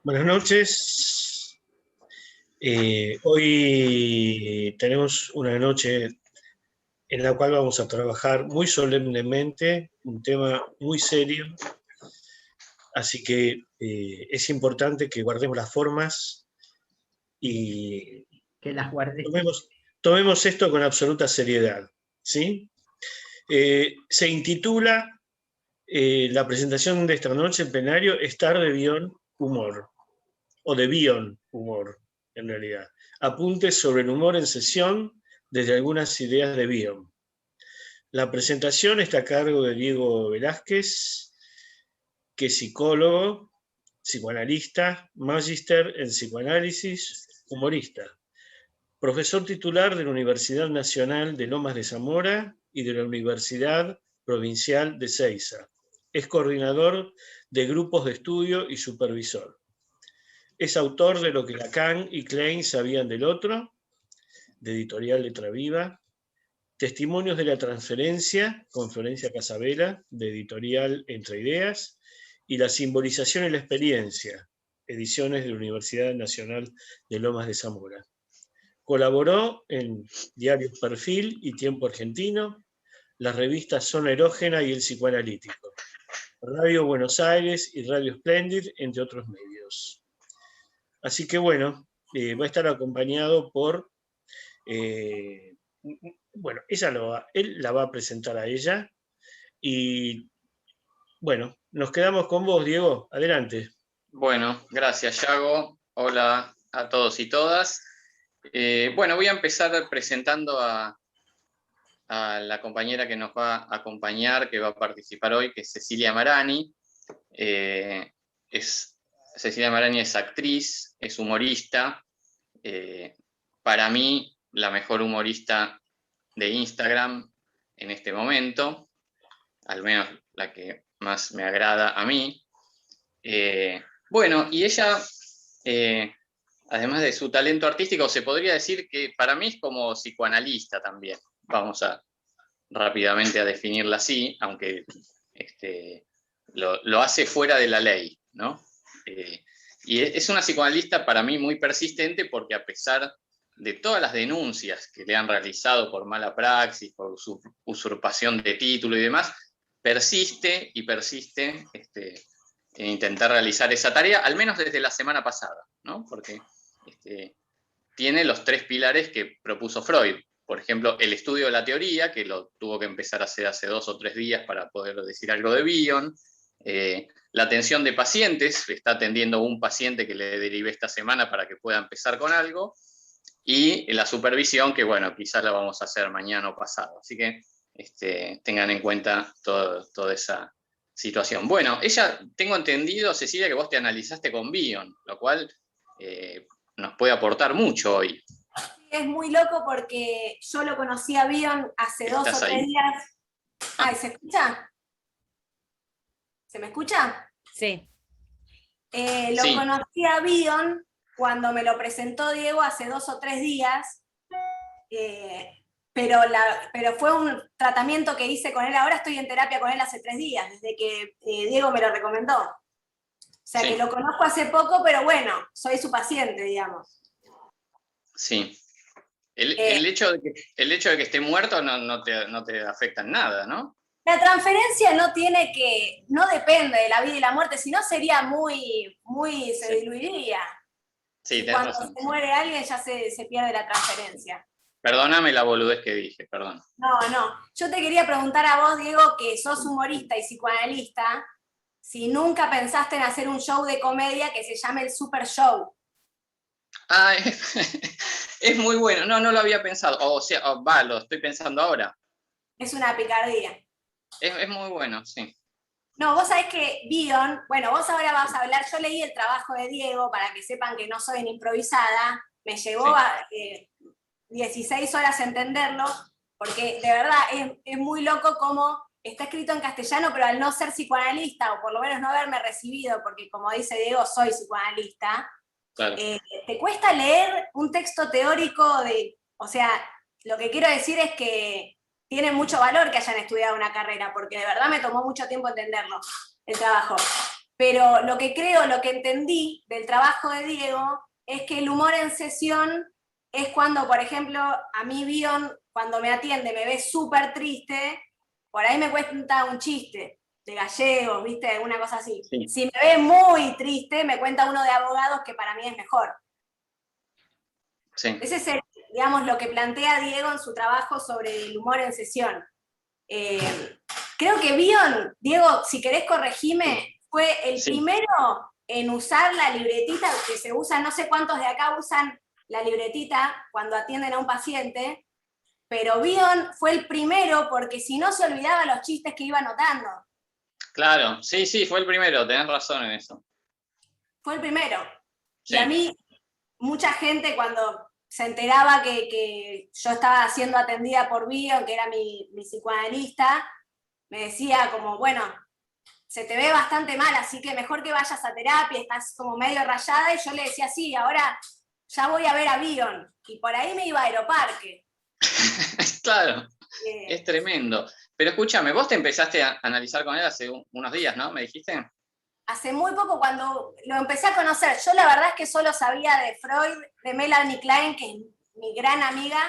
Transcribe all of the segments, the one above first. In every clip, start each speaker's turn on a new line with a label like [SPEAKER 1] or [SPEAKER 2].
[SPEAKER 1] Buenas noches. Hoy tenemos una noche en la cual vamos a trabajar muy solemnemente un tema muy serio, así que es importante que guardemos las formas y
[SPEAKER 2] Que las guardé.
[SPEAKER 1] tomemos esto con absoluta seriedad, ¿sí? Se intitula la presentación de esta noche en plenario Estar de Bion Humor, o de Bion Humor, en realidad. Apuntes sobre el humor en sesión desde algunas ideas de Bion. La presentación está a cargo de Diego Velázquez, que es psicólogo, psicoanalista, magíster en psicoanálisis, humorista, profesor titular de la Universidad Nacional de Lomas de Zamora y de la Universidad Provincial de Seiza. Es coordinador de grupos de estudio y supervisor. Es autor de Lo que Lacan y Klein sabían del otro, de Editorial Letra Viva, Testimonios de la Transferencia, con Florencia Casabela, de Editorial Entre Ideas, y La Simbolización y la Experiencia, ediciones de la Universidad Nacional de Lomas de Zamora. Colaboró en diarios Perfil y Tiempo Argentino, las revistas Zona Erógena y El Psicoanalítico, Radio Buenos Aires y Radio Splendid, entre otros medios. Así que bueno, va a estar acompañado por, bueno, él la va a presentar a ella y bueno, nos quedamos con vos, Diego, adelante.
[SPEAKER 3] Bueno, gracias, Yago. Hola a todos y todas. Bueno, voy a empezar presentando a la compañera que nos va a acompañar, que va a participar hoy, que es Cecilia Marani. Cecilia Marani es actriz, es humorista. Para mí, la mejor humorista de Instagram en este momento, al menos la que más me agrada a mí. Bueno, y ella, además de su talento artístico, se podría decir que para mí es como psicoanalista también. Vamos rápidamente a definirla así, aunque lo hace fuera de la ley, ¿no? Y es una psicoanalista para mí muy persistente porque a pesar de todas las denuncias que le han realizado por mala praxis, por su usurpación de título y demás, persiste y persiste en intentar realizar esa tarea, al menos desde la semana pasada, ¿no? Porque tiene los 3 pilares que propuso Freud. Por ejemplo, el estudio de la teoría, que lo tuvo que empezar a hacer hace 2 o 3 días para poder decir algo de Bion. La atención de pacientes, está atendiendo un paciente que le derivé esta semana para que pueda empezar con algo. Y la supervisión, que bueno, quizás la vamos a hacer mañana o pasado. Así que tengan en cuenta toda esa situación. Bueno, tengo entendido, Cecilia, que vos te analizaste con Bion, lo cual nos puede aportar mucho hoy.
[SPEAKER 4] Es muy loco porque yo lo conocí a Bion hace 2 o 3 días. Ay, ¿se escucha? ¿Se me escucha?
[SPEAKER 2] Sí.
[SPEAKER 4] Lo conocí a Bion cuando me lo presentó Diego hace 2 o 3 días, pero fue un tratamiento que hice con él. Ahora estoy en terapia con él hace 3 días, desde que Diego me lo recomendó. O sea, que lo conozco hace poco, pero bueno, soy su paciente, digamos.
[SPEAKER 3] Sí. El hecho de que esté muerto no te afecta en nada, ¿no?
[SPEAKER 4] La transferencia no depende de la vida y la muerte, si no sería se diluiría.
[SPEAKER 3] Sí,
[SPEAKER 4] Cuando
[SPEAKER 3] razón,
[SPEAKER 4] se muere alguien ya se pierde la transferencia.
[SPEAKER 3] Perdóname la boludez que dije, perdón.
[SPEAKER 4] No. Yo te quería preguntar a vos, Diego, que sos humorista y psicoanalista, si nunca pensaste en hacer un show de comedia que se llame el Super Show.
[SPEAKER 3] Ah, es muy bueno. No lo había pensado. O sea, lo estoy pensando ahora.
[SPEAKER 4] Es una picardía.
[SPEAKER 3] Es muy bueno, sí.
[SPEAKER 4] No, vos sabés que Bion, bueno, vos ahora vas a hablar, yo leí el trabajo de Diego para que sepan que no soy en improvisada, me llevó 16 horas entenderlo, porque de verdad es muy loco cómo está escrito en castellano, pero al no ser psicoanalista, o por lo menos no haberme recibido, porque como dice Diego, soy psicoanalista, claro. Te cuesta leer un texto teórico o sea, lo que quiero decir es que tiene mucho valor que hayan estudiado una carrera, porque de verdad me tomó mucho tiempo entenderlo, el trabajo. pero lo que creo, lo que entendí del trabajo de Diego, es que el humor en sesión es cuando, por ejemplo, a mí Bion, cuando me atiende, me ve súper triste, por ahí me cuenta un chiste de gallegos, ¿viste? Una cosa así.
[SPEAKER 3] Sí.
[SPEAKER 4] Si me ve muy triste, me cuenta uno de abogados que para mí es mejor.
[SPEAKER 3] Sí.
[SPEAKER 4] Ese es, digamos, lo que plantea Diego en su trabajo sobre el humor en sesión. Creo que Bion, Diego, si querés corregime, fue el primero en usar la libretita que se usa, no sé cuántos de acá usan la libretita cuando atienden a un paciente, pero Bion fue el primero porque si no se olvidaba los chistes que iba anotando.
[SPEAKER 3] Claro, sí, fue el primero, tenés razón en eso.
[SPEAKER 4] Fue el primero.
[SPEAKER 3] Sí.
[SPEAKER 4] Y a mí, mucha gente cuando se enteraba que yo estaba siendo atendida por Bion, que era mi psicoanalista, me decía como, bueno, se te ve bastante mal, así que mejor que vayas a terapia, estás como medio rayada, y yo le decía, sí, ahora ya voy a ver a Bion, y por ahí me iba a Aeroparque.
[SPEAKER 3] Claro, es tremendo. Pero escúchame, vos te empezaste a analizar con él hace unos días, ¿no? ¿Me dijiste?
[SPEAKER 4] Hace muy poco, cuando lo empecé a conocer, yo la verdad es que solo sabía de Freud, de Melanie Klein, que es mi gran amiga,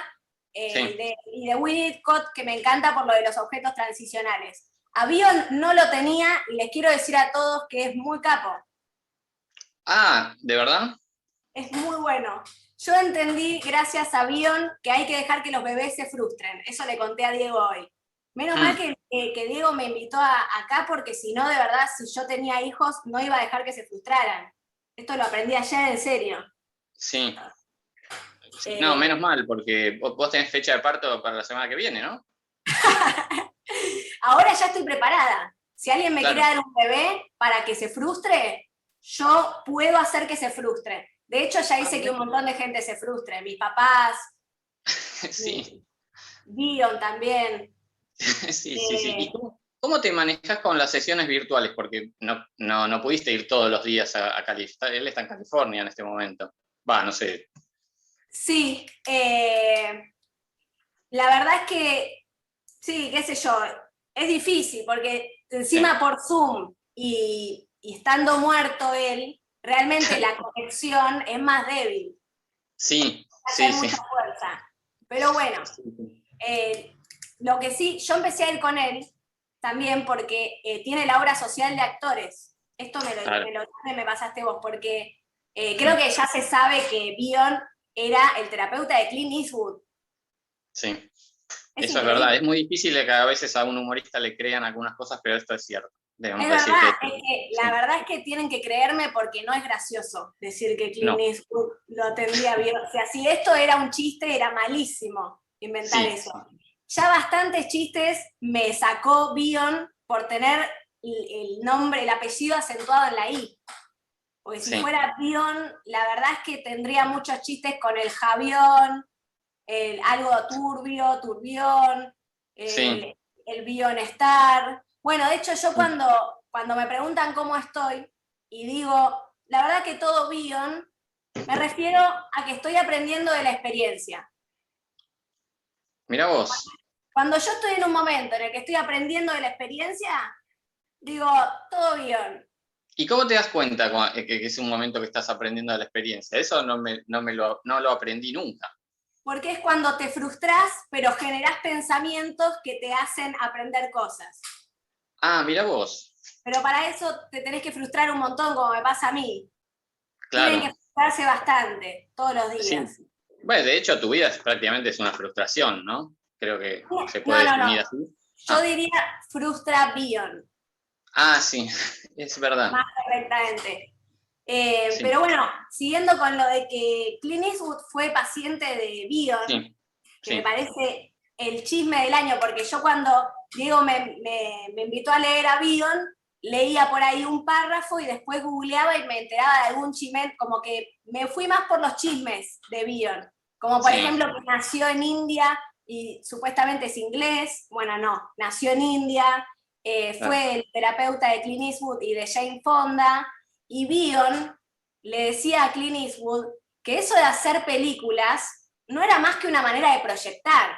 [SPEAKER 4] y de Winnicott, que me encanta por lo de los objetos transicionales. A Bion no lo tenía, y les quiero decir a todos que es muy capo.
[SPEAKER 3] Ah, ¿de verdad?
[SPEAKER 4] Es muy bueno. Yo entendí, gracias a Bion, que hay que dejar que los bebés se frustren. Eso le conté a Diego hoy. Menos mal que Diego me invitó acá, porque si no, de verdad, si yo tenía hijos, no iba a dejar que se frustraran. Esto lo aprendí ayer en serio.
[SPEAKER 3] Sí. No, menos mal, porque vos tenés fecha de parto para la semana que viene, ¿no?
[SPEAKER 4] Ahora ya estoy preparada. Si alguien me
[SPEAKER 3] Claro.
[SPEAKER 4] quiere dar un bebé para que se frustre, yo puedo hacer que se frustre. De hecho, ya hice que un montón de gente se frustre. Mis papás,
[SPEAKER 3] Sí.
[SPEAKER 4] Bion también.
[SPEAKER 3] Sí. ¿Y cómo te manejas con las sesiones virtuales? Porque no pudiste ir todos los días a Cali. Él está en California en este momento. Va, no sé.
[SPEAKER 4] Sí, la verdad es que, sí, qué sé yo, es difícil, porque encima por Zoom y estando muerto él, realmente la conexión es más débil.
[SPEAKER 3] Sí.
[SPEAKER 4] Hay mucha fuerza. Pero bueno, lo que sí, yo empecé a ir con él también porque tiene la obra social de actores. Esto me pasaste vos, porque creo que ya se sabe que Bion era el terapeuta de Clint Eastwood.
[SPEAKER 3] Sí,
[SPEAKER 4] eso
[SPEAKER 3] es verdad. Es muy difícil que a veces a un humorista le crean algunas cosas, pero esto es cierto. Debemos decir
[SPEAKER 4] la verdad es que tienen que creerme, porque no es gracioso decir que Clint Eastwood lo atendía bien. O sea, si esto era un chiste, era malísimo inventar eso. Ya bastantes chistes me sacó Bion por tener el nombre, el apellido acentuado en la I. Porque si fuera Bion, la verdad es que tendría muchos chistes con el Javión, algo turbio, turbión, el Bionestar. Bueno, de hecho yo cuando me preguntan cómo estoy y digo, la verdad que todo Bion, me refiero a que estoy aprendiendo de la experiencia.
[SPEAKER 3] Mirá vos.
[SPEAKER 4] Cuando yo estoy en un momento en el que estoy aprendiendo de la experiencia, digo, todo bien.
[SPEAKER 3] ¿Y cómo te das cuenta que es un momento que estás aprendiendo de la experiencia? Eso no lo aprendí nunca.
[SPEAKER 4] Porque es cuando te frustrás, pero generás pensamientos que te hacen aprender cosas.
[SPEAKER 3] Ah, mirá vos.
[SPEAKER 4] Pero para eso te tenés que frustrar un montón, como me pasa a mí.
[SPEAKER 3] Claro.
[SPEAKER 4] Tienen que frustrarse bastante, todos los días.
[SPEAKER 3] Sí. Bueno, de hecho, tu vida prácticamente es una frustración, ¿no? Creo que se puede definir así.
[SPEAKER 4] Yo diría frustra Bion.
[SPEAKER 3] Ah, sí, es verdad.
[SPEAKER 4] Más correctamente. Pero bueno, siguiendo con lo de que Clint Eastwood fue paciente de Bion, que me parece el chisme del año, porque yo cuando Diego me invitó a leer a Bion, leía por ahí un párrafo y después googleaba y me enteraba de algún chisme, como que me fui más por los chismes de Bion, como por ejemplo que nació en India y supuestamente es inglés. Bueno, no, nació en India, fue el terapeuta de Clint Eastwood y de Jane Fonda, y Bion le decía a Clint Eastwood que eso de hacer películas no era más que una manera de proyectar.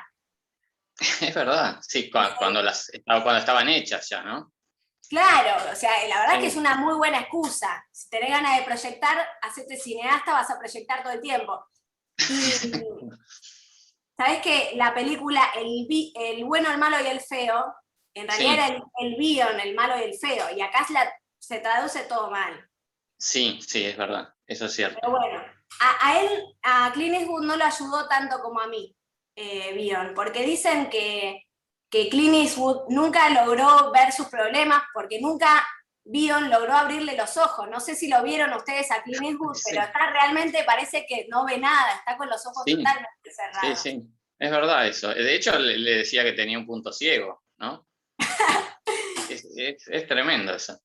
[SPEAKER 3] Es verdad, sí, cuando estaban hechas ya, ¿no?
[SPEAKER 4] Claro, o sea, la verdad es que es
[SPEAKER 3] Sí,
[SPEAKER 4] una muy buena excusa. Si tenés ganas de proyectar, hacete cineasta, vas a proyectar todo el tiempo. Y sabés que la película El bueno, el malo y el feo, en realidad
[SPEAKER 3] sí,
[SPEAKER 4] era el Bion, el malo y el feo, y acá se traduce todo mal.
[SPEAKER 3] sí, sí, es verdad, eso es cierto.
[SPEAKER 4] Pero bueno, a él, a Clint Eastwood no lo ayudó tanto como a mí, Bion, porque dicen que Clint Eastwood nunca logró ver sus problemas, porque nunca Bion logró abrirle los ojos. No sé si lo vieron ustedes a Clint Eastwood, pero
[SPEAKER 3] Sí,
[SPEAKER 4] está realmente, parece que no ve nada, está con los ojos
[SPEAKER 3] sí,
[SPEAKER 4] totalmente
[SPEAKER 3] sí,
[SPEAKER 4] cerrados.
[SPEAKER 3] sí, es verdad eso. De hecho, le decía que tenía un punto ciego, ¿no? Es tremendo eso.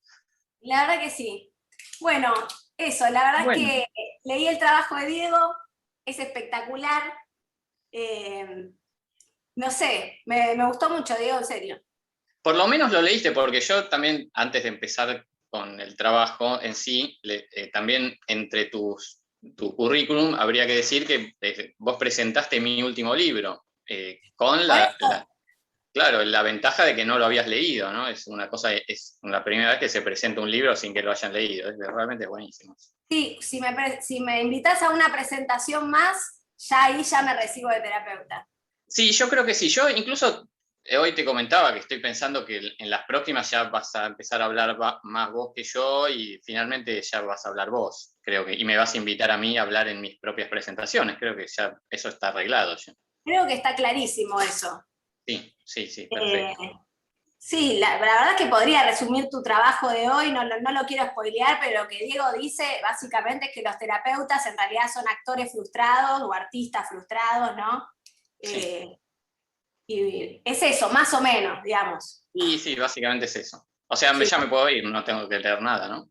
[SPEAKER 4] La verdad que sí. Bueno, eso, la verdad es
[SPEAKER 3] Bueno,
[SPEAKER 4] que leí el trabajo de Diego, es espectacular. eh, no sé, me gustó mucho, Diego, en serio.
[SPEAKER 3] por lo menos lo leíste, porque yo también, antes de empezar con el trabajo en sí, también entre tu currículum habría que decir que vos presentaste mi último libro, con
[SPEAKER 4] Por eso,
[SPEAKER 3] claro, la ventaja de que no lo habías leído, ¿no? Es una cosa, es la primera vez que se presenta un libro sin que lo hayan leído, realmente buenísimo.
[SPEAKER 4] sí, si me invitas a una presentación más, ya ahí ya me recibo de terapeuta.
[SPEAKER 3] Sí, yo creo que sí. Yo incluso hoy te comentaba que estoy pensando que en las próximas ya vas a empezar a hablar más vos que yo y finalmente ya vas a hablar vos, creo que, y me vas a invitar a mí a hablar en mis propias presentaciones. Creo que ya eso está arreglado ya.
[SPEAKER 4] Creo que está clarísimo eso.
[SPEAKER 3] Sí, sí, sí,
[SPEAKER 4] Eh,
[SPEAKER 3] perfecto.
[SPEAKER 4] sí, la verdad es que podría resumir tu trabajo de hoy, no lo quiero spoilear, pero lo que Diego dice básicamente es que los terapeutas en realidad son actores frustrados o artistas frustrados, ¿no?
[SPEAKER 3] Sí.
[SPEAKER 4] Eh, y es eso, más o menos, digamos.
[SPEAKER 3] Y sí, básicamente es eso. O sea,
[SPEAKER 4] Sí.
[SPEAKER 3] ya me puedo ir, no tengo que leer nada, ¿no?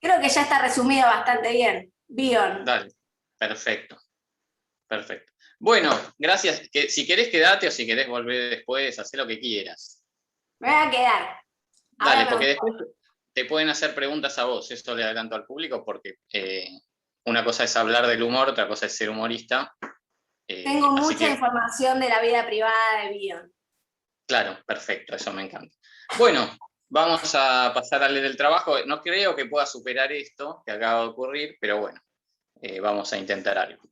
[SPEAKER 4] Creo que ya está resumido bastante bien. Bion.
[SPEAKER 3] Dale, perfecto, perfecto. Bueno, gracias. Que, si querés quedate o si querés volver después, haz lo que quieras.
[SPEAKER 4] Me voy a quedar. Ahora
[SPEAKER 3] Dale,
[SPEAKER 4] me
[SPEAKER 3] porque
[SPEAKER 4] gustó.
[SPEAKER 3] después te pueden hacer preguntas a vos, eso le adelanto al público, porque una cosa es hablar del humor, otra cosa es ser humorista.
[SPEAKER 4] Tengo
[SPEAKER 3] Así
[SPEAKER 4] mucha
[SPEAKER 3] que,
[SPEAKER 4] información de la vida privada de Bion.
[SPEAKER 3] claro, perfecto, eso me encanta. Bueno, vamos a pasar a leer el trabajo. No creo que pueda superar esto que acaba de ocurrir, pero bueno, vamos a intentar algo.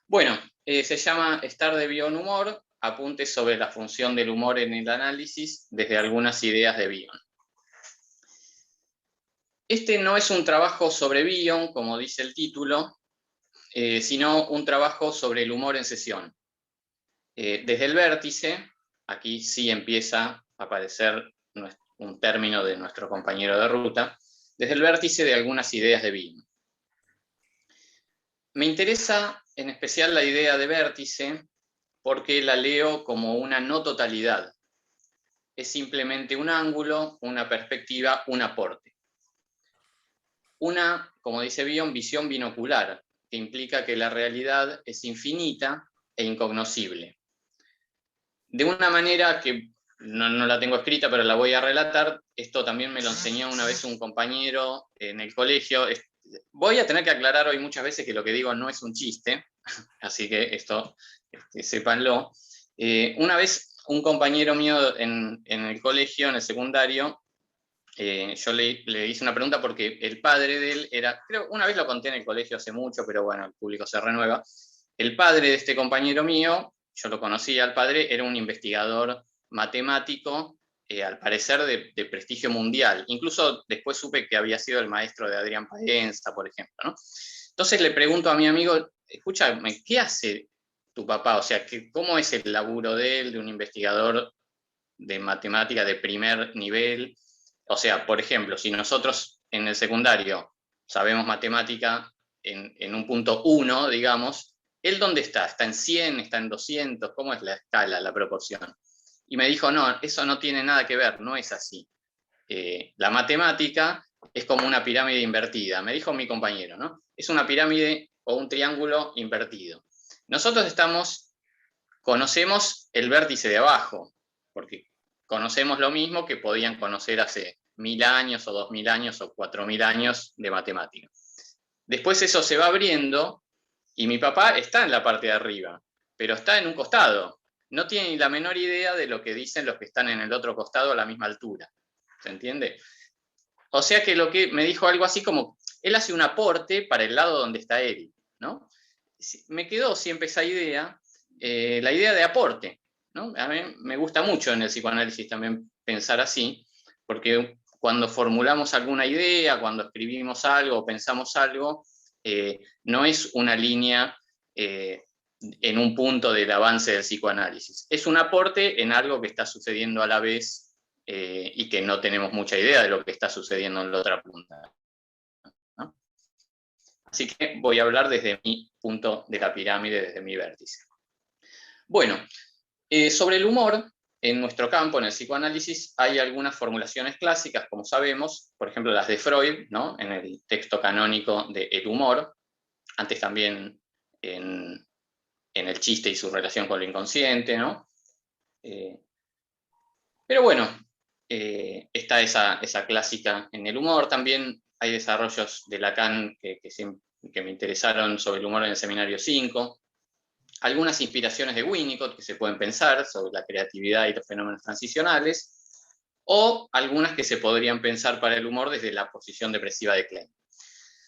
[SPEAKER 3] Bueno, se llama Estar de Bion Humor, apuntes sobre la función del humor en el análisis desde algunas ideas de Bion. Este no es un trabajo sobre Bion, como dice el título, sino un trabajo sobre el humor en sesión. Desde el vértice, aquí sí empieza a aparecer un término de nuestro compañero de ruta, desde el vértice de algunas ideas de Bion. Me interesa en especial la idea de vértice porque la leo como una no totalidad. Es simplemente un ángulo, una perspectiva, un aporte. Una, como dice Bion, visión binocular, que implica que la realidad es infinita e incognoscible. De una manera que no la tengo escrita, pero la voy a relatar, esto también me lo enseñó una vez un compañero en el colegio. Voy a tener que aclarar hoy muchas veces que lo que digo no es un chiste, así que esto sépanlo. Una vez un compañero mío en el colegio, en el secundario, yo le hice una pregunta porque el padre de él era, creo, una vez lo conté en el colegio hace mucho, pero bueno, el público se renueva. El padre de este compañero mío, yo lo conocía al padre, era un investigador matemático, al parecer de prestigio mundial. Incluso después supe que había sido el maestro de Adrián Paenza, por ejemplo, ¿no? Entonces le pregunto a mi amigo, escúchame, ¿qué hace tu papá? O sea, ¿cómo es el laburo de él, de un investigador de matemática de primer nivel? O sea, por ejemplo, si nosotros en el secundario sabemos matemática en un punto 1, digamos, ¿él dónde está? ¿Está en 100? ¿Está en 200? ¿Cómo es la escala, la proporción? Y me dijo, no, eso no tiene nada que ver, no es así. La matemática es como una pirámide invertida, me dijo mi compañero, ¿no? Es una pirámide o un triángulo invertido. Nosotros conocemos el vértice de abajo, porque conocemos lo mismo que podían conocer hace 1000 años o 2000 años o 4000 años de matemática. Después eso se va abriendo y mi papá está en la parte de arriba, pero está en un costado. No tiene ni la menor idea de lo que dicen los que están en el otro costado a la misma altura. ¿Se entiende? O sea que lo que me dijo algo así como, él hace un aporte para el lado donde está él, ¿no? Me quedó siempre esa idea, la idea de aporte, ¿no? A mí me gusta mucho en el psicoanálisis también pensar así, porque cuando formulamos alguna idea, cuando escribimos algo, pensamos algo, no es una línea en un punto del avance del psicoanálisis. Es un aporte en algo que está sucediendo a la vez y que no tenemos mucha idea de lo que está sucediendo en la otra punta, ¿no? Así que voy a hablar desde mi punto de la pirámide, desde mi vértice. Bueno, sobre el humor, en nuestro campo, en el psicoanálisis, hay algunas formulaciones clásicas, como sabemos, por ejemplo las de Freud, ¿no? En el texto canónico de El humor, antes también en el chiste y su relación con lo inconsciente, ¿no? Pero bueno, está esa clásica en el humor. También hay desarrollos de Lacan que me interesaron sobre el humor en el seminario 5. Algunas inspiraciones de Winnicott que se pueden pensar sobre la creatividad y los fenómenos transicionales, o algunas que se podrían pensar para el humor desde la posición depresiva de Klein.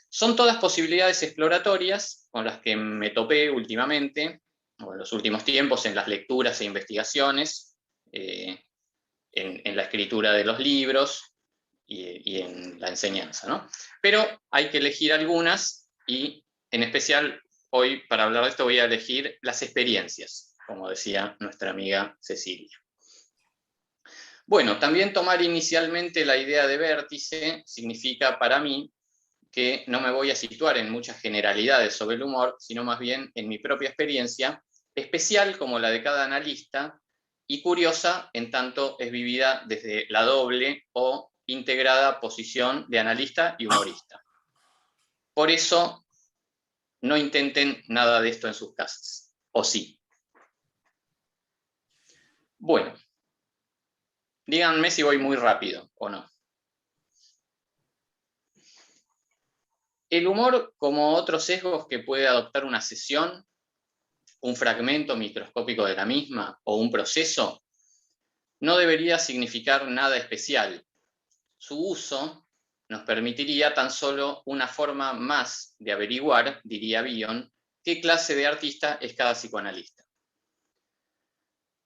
[SPEAKER 3] Son todas posibilidades exploratorias con las que me topé últimamente, o en los últimos tiempos, en las lecturas e investigaciones, en la escritura de los libros y en la enseñanza, ¿no? Pero hay que elegir algunas y en especial hoy para hablar de esto voy a elegir las experiencias, como decía nuestra amiga Cecilia. Bueno, también tomar inicialmente la idea de vértice significa para mí que no me voy a situar en muchas generalidades sobre el humor, sino más bien en mi propia experiencia, especial como la de cada analista, y curiosa en tanto es vivida desde la doble o integrada posición de analista y humorista. Por eso, no intenten nada de esto en sus casas, ¿o sí? Bueno, díganme si voy muy rápido o no. El humor, como otros sesgos que puede adoptar una sesión, un fragmento microscópico de la misma o un proceso, no debería significar nada especial. Su uso nos permitiría tan solo una forma más de averiguar, diría Bion, qué clase de artista es cada psicoanalista.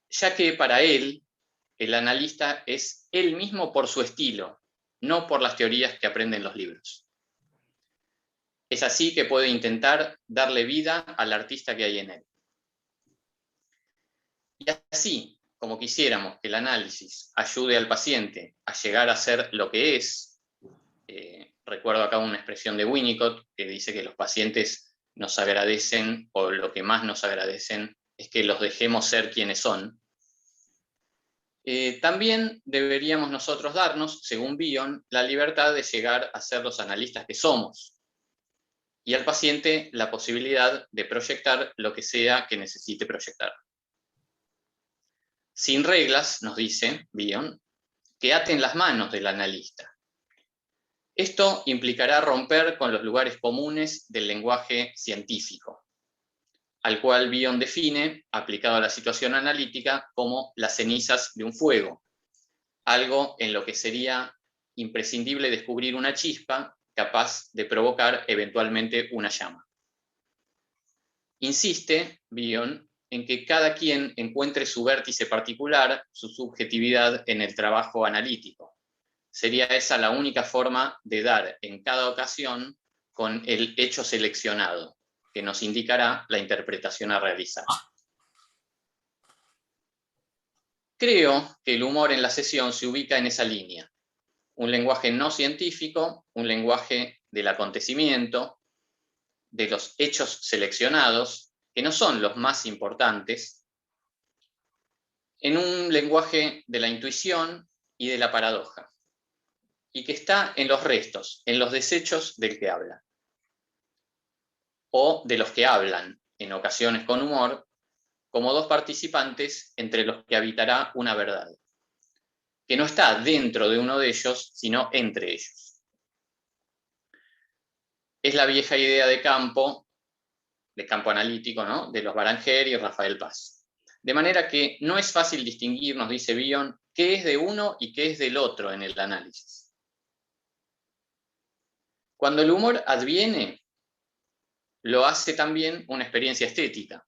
[SPEAKER 3] Ya que para él, el analista es él mismo por su estilo, no por las teorías que aprende en los libros. Es así que puede intentar darle vida al artista que hay en él. Y así, como quisiéramos que el análisis ayude al paciente a llegar a ser lo que es, recuerdo acá una expresión de Winnicott que dice que los pacientes nos agradecen, o lo que más nos agradecen, es que los dejemos ser quienes son. También deberíamos nosotros darnos, según Bion, la libertad de llegar a ser los analistas que somos, y al paciente la posibilidad de proyectar lo que sea que necesite proyectar. Sin reglas, nos dice Bion, que aten las manos del analista. Esto implicará romper con los lugares comunes del lenguaje científico, al cual Bion define, aplicado a la situación analítica, como las cenizas de un fuego, algo en lo que sería imprescindible descubrir una chispa capaz de provocar eventualmente una llama. Insiste Bion en que cada quien encuentre su vértice particular, su subjetividad en el trabajo analítico. Sería esa la única forma de dar en cada ocasión con el hecho seleccionado, que nos indicará la interpretación a realizar. Creo que el humor en la sesión se ubica en esa línea. Un lenguaje no científico, un lenguaje del acontecimiento, de los hechos seleccionados, que no son los más importantes, en un lenguaje de la intuición y de la paradoja, y que está en los restos, en los desechos del que habla, o de los que hablan, en ocasiones con humor, como dos participantes entre los que habitará una verdad, que no está dentro de uno de ellos, sino entre ellos. Es la vieja idea de campo analítico, ¿no?, de los Baranger y Rafael Paz. De manera que no es fácil distinguir, nos dice Bion, qué es de uno y qué es del otro en el análisis. Cuando el humor adviene, lo hace también una experiencia estética,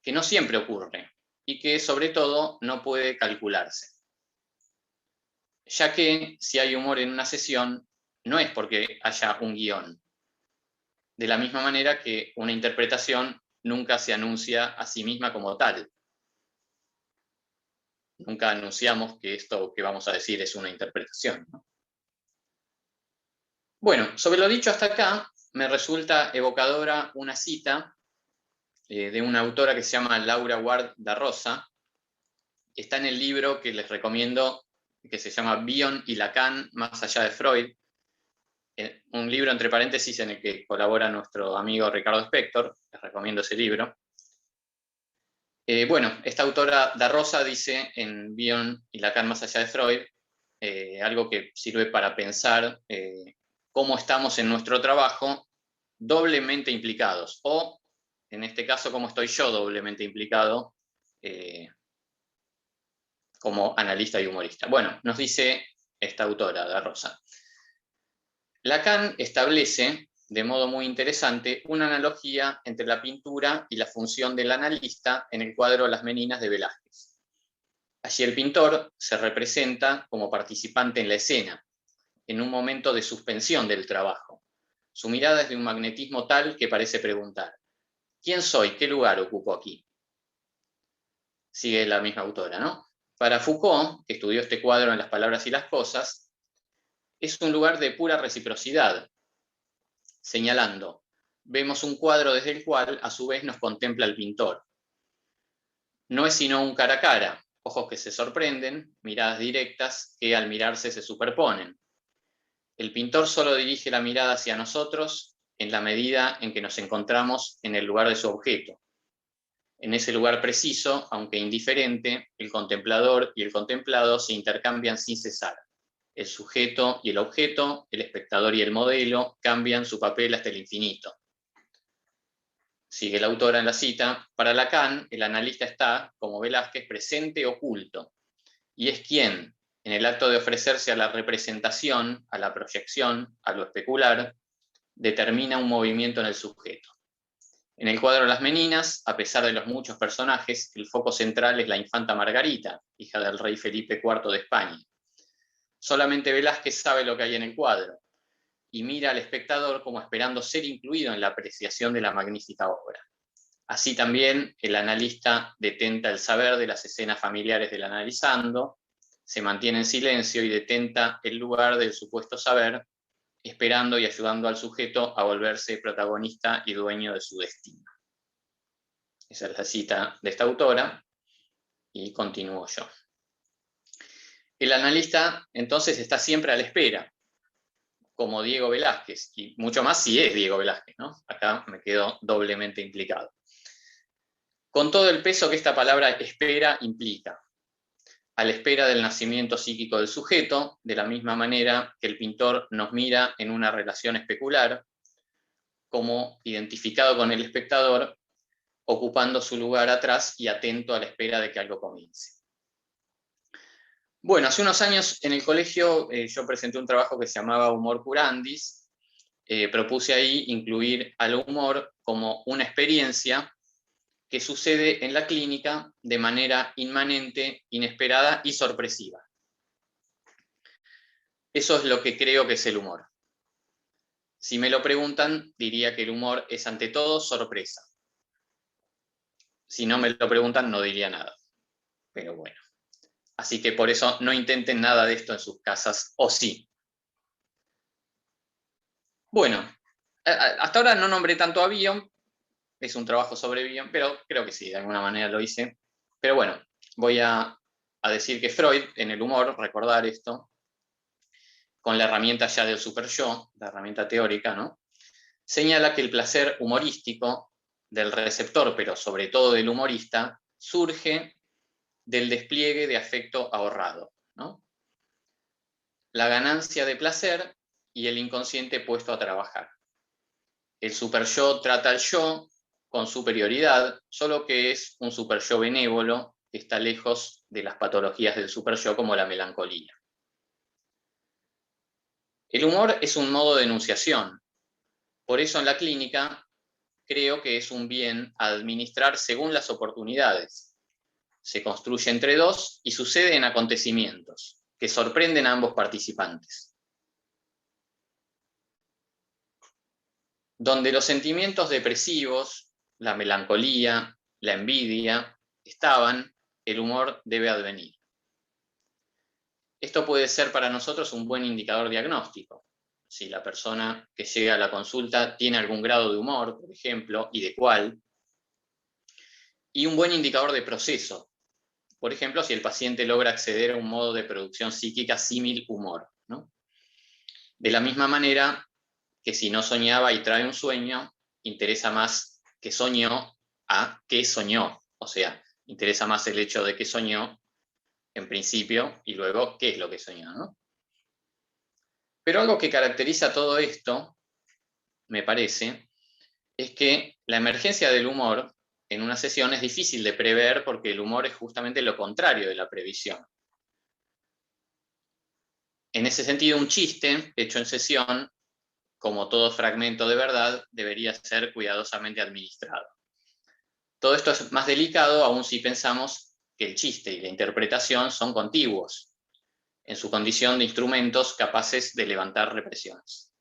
[SPEAKER 3] que no siempre ocurre y que sobre todo no puede calcularse. Ya que si hay humor en una sesión, no es porque haya un guión. De la misma manera que una interpretación nunca se anuncia a sí misma como tal. Nunca anunciamos que esto que vamos a decir es una interpretación, ¿no? Bueno, sobre lo dicho hasta acá, me resulta evocadora una cita de una autora que se llama Laura Ward da Rosa. Está en el libro que les recomiendo, que se llama Bion y Lacan, más allá de Freud. Un libro entre paréntesis en el que colabora nuestro amigo Ricardo Spector. Les recomiendo ese libro. Bueno, esta autora da Rosa dice en Bion y Lacan, más allá de Freud, algo que sirve para pensar cómo estamos en nuestro trabajo doblemente implicados, o en este caso cómo estoy yo doblemente implicado como analista y humorista. Bueno, nos dice esta autora, da Rosa. Lacan establece, de modo muy interesante, una analogía entre la pintura y la función del analista en el cuadro Las Meninas de Velázquez. Allí el pintor se representa como participante en la escena, en un momento de suspensión del trabajo. Su mirada es de un magnetismo tal que parece preguntar: ¿quién soy? ¿Qué lugar ocupo aquí? Sigue la misma autora, ¿no? Para Foucault, que estudió este cuadro en Las palabras y las cosas, es un lugar de pura reciprocidad, señalando: vemos un cuadro desde el cual a su vez nos contempla el pintor. No es sino un cara a cara, ojos que se sorprenden, miradas directas que al mirarse se superponen. El pintor solo dirige la mirada hacia nosotros en la medida en que nos encontramos en el lugar de su objeto. En ese lugar preciso, aunque indiferente, el contemplador y el contemplado se intercambian sin cesar. El sujeto y el objeto, el espectador y el modelo, cambian su papel hasta el infinito. Sigue la autora en la cita: para Lacan, el analista está, como Velázquez, presente oculto, y es quien, en el acto de ofrecerse a la representación, a la proyección, a lo especular, determina un movimiento en el sujeto. En el cuadro Las Meninas, a pesar de los muchos personajes, el foco central es la infanta Margarita, hija del rey Felipe IV de España. Solamente Velázquez sabe lo que hay en el cuadro, y mira al espectador como esperando ser incluido en la apreciación de la magnífica obra. Así también el analista detenta el saber de las escenas familiares del analizando, se mantiene en silencio y detenta el lugar del supuesto saber, esperando y ayudando al sujeto a volverse protagonista y dueño de su destino. Esa es la cita de esta autora, y continúo yo. El analista entonces está siempre a la espera, como Diego Velázquez, y mucho más si es Diego Velázquez, ¿no? Acá me quedo doblemente implicado. Con todo el peso que esta palabra espera implica, a la espera del nacimiento psíquico del sujeto, de la misma manera que el pintor nos mira en una relación especular, como identificado con el espectador, ocupando su lugar atrás y atento a la espera de que algo comience. Bueno, hace unos años en el colegio yo presenté un trabajo que se llamaba Humor Curandis. Propuse ahí incluir al humor como una experiencia que sucede en la clínica de manera inmanente, inesperada y sorpresiva. Eso es lo que creo que es el humor. Si me lo preguntan, diría que el humor es ante todo sorpresa. Si no me lo preguntan, no diría nada. Pero bueno. Así que por eso no intenten nada de esto en sus casas, o sí. Bueno, hasta ahora no nombré tanto a Bion, es un trabajo sobre Bion, pero creo que sí, de alguna manera lo hice. Pero bueno, voy a decir que Freud, en el humor, recordar esto, con la herramienta ya del super-yo, la herramienta teórica, ¿no? Señala que el placer humorístico del receptor, pero sobre todo del humorista, surge del despliegue de afecto ahorrado, ¿no? La ganancia de placer y el inconsciente puesto a trabajar. El super-yo trata al yo con superioridad, solo que es un super-yo benévolo que está lejos de las patologías del superyo como la melancolía. El humor es un modo de enunciación. Por eso en la clínica creo que es un bien a administrar según las oportunidades. Se construye entre dos y sucede en acontecimientos que sorprenden a ambos participantes. Donde los sentimientos depresivos, la melancolía, la envidia, estaban, el humor debe advenir. Esto puede ser para nosotros un buen indicador diagnóstico. Si la persona que llega a la consulta tiene algún grado de humor, por ejemplo, y de cuál, y un buen indicador de proceso. Por ejemplo, si el paciente logra acceder a un modo de producción psíquica símil humor, ¿no? De la misma manera que si no soñaba y trae un sueño, interesa más que soñó a qué soñó. O sea, interesa más el hecho de que soñó en principio y luego qué es lo que soñó, ¿no? Pero algo que caracteriza todo esto, me parece, es que la emergencia del humor en una sesión es difícil de prever porque el humor es justamente lo contrario de la previsión. En ese sentido, un chiste hecho en sesión, como todo fragmento de verdad, debería ser cuidadosamente administrado. Todo esto es más delicado aún si pensamos que el chiste y la interpretación son contiguos, en su condición de instrumentos capaces de levantar represiones.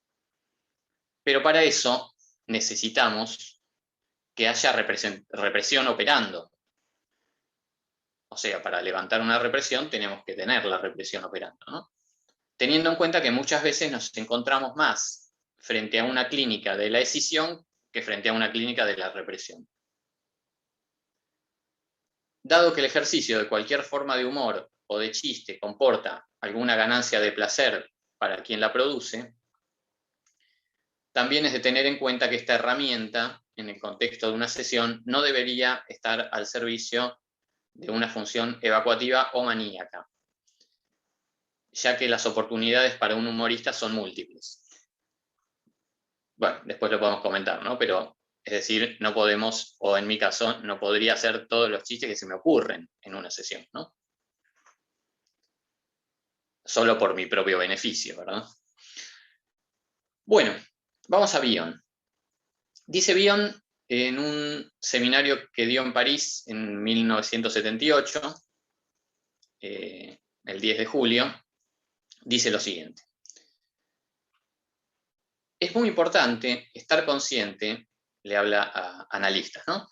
[SPEAKER 3] Pero para eso necesitamos que haya represión operando. O sea, para levantar una represión tenemos que tener la represión operando, ¿no? Teniendo en cuenta que muchas veces nos encontramos más frente a una clínica de la escisión que frente a una clínica de la represión. Dado que el ejercicio de cualquier forma de humor o de chiste comporta alguna ganancia de placer para quien la produce, también es de tener en cuenta que esta herramienta, en el contexto de una sesión, no debería estar al servicio de una función evacuativa o maníaca, ya que las oportunidades para un humorista son múltiples. Bueno, después lo podemos comentar, ¿no? Pero, es decir, no podemos, o en mi caso, no podría hacer todos los chistes que se me ocurren en una sesión, ¿no? Solo por mi propio beneficio, ¿verdad? Bueno, vamos a Bion. Dice Bion en un seminario que dio en París en 1978, el 10 de julio, dice lo siguiente. Es muy importante estar consciente, le habla a analistas, ¿no?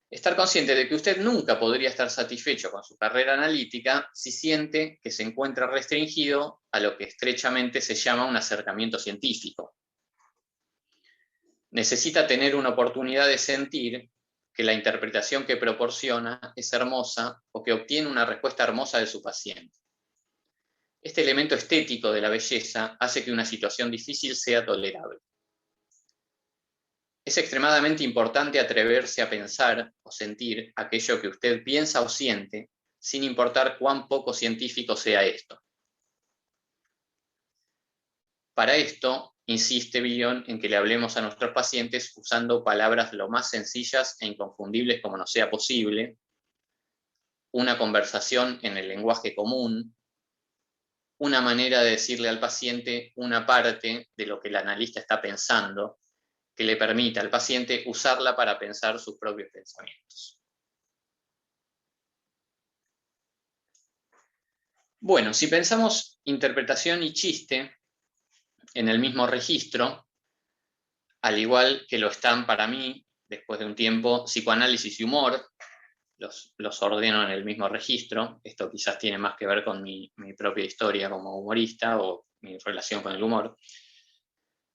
[SPEAKER 3] Estar consciente de que usted nunca podría estar satisfecho con su carrera analítica si siente que se encuentra restringido a lo que estrechamente se llama un acercamiento científico. Necesita tener una oportunidad de sentir que la interpretación que proporciona es hermosa o que obtiene una respuesta hermosa de su paciente. Este elemento estético de la belleza hace que una situación difícil sea tolerable. Es extremadamente importante atreverse a pensar o sentir aquello que usted piensa o siente, sin importar cuán poco científico sea esto. Para esto, insiste Bion en que le hablemos a nuestros pacientes usando palabras lo más sencillas e inconfundibles como nos sea posible, una conversación en el lenguaje común, una manera de decirle al paciente una parte de lo que el analista está pensando, que le permita al paciente usarla para pensar sus propios pensamientos. Bueno, si pensamos interpretación y chiste en el mismo registro, al igual que lo están para mí, después de un tiempo, psicoanálisis y humor, los ordeno en el mismo registro. Esto quizás tiene más que ver con mi propia historia como humorista o mi relación con el humor.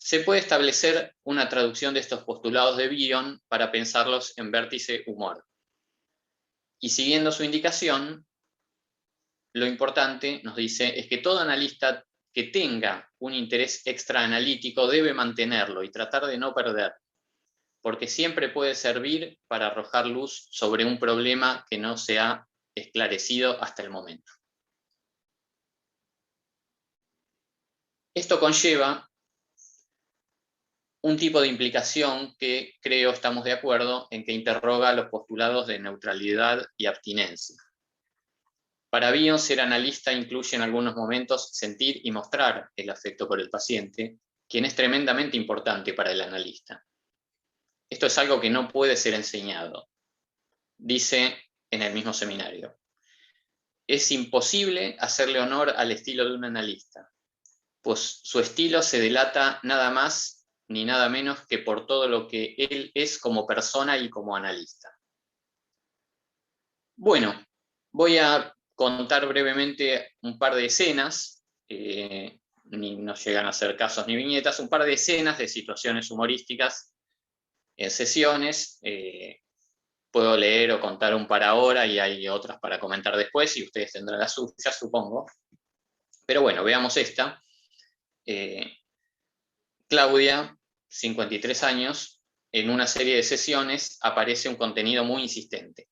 [SPEAKER 3] Se puede establecer una traducción de estos postulados de Bion para pensarlos en vértice humor. Y siguiendo su indicación, lo importante, nos dice, es que todo analista que tenga un interés extraanalítico debe mantenerlo y tratar de no perder, porque siempre puede servir para arrojar luz sobre un problema que no se ha esclarecido hasta el momento. Esto conlleva un tipo de implicación que creo estamos de acuerdo en que interroga los postulados de neutralidad y abstinencia. Para Bion, ser analista incluye en algunos momentos sentir y mostrar el afecto por el paciente, quien es tremendamente importante para el analista. Esto es algo que no puede ser enseñado, dice en el mismo seminario. Es imposible hacerle honor al estilo de un analista, pues su estilo se delata nada más ni nada menos que por todo lo que él es como persona y como analista. Bueno, voy a contar brevemente un par de escenas, ni no llegan a ser casos ni viñetas, un par de escenas de situaciones humorísticas en sesiones. Puedo leer o contar un par ahora y hay otras para comentar después y ustedes tendrán las suyas, supongo. Pero bueno, veamos esta. Claudia, 53 años, en una serie de sesiones aparece un contenido muy insistente.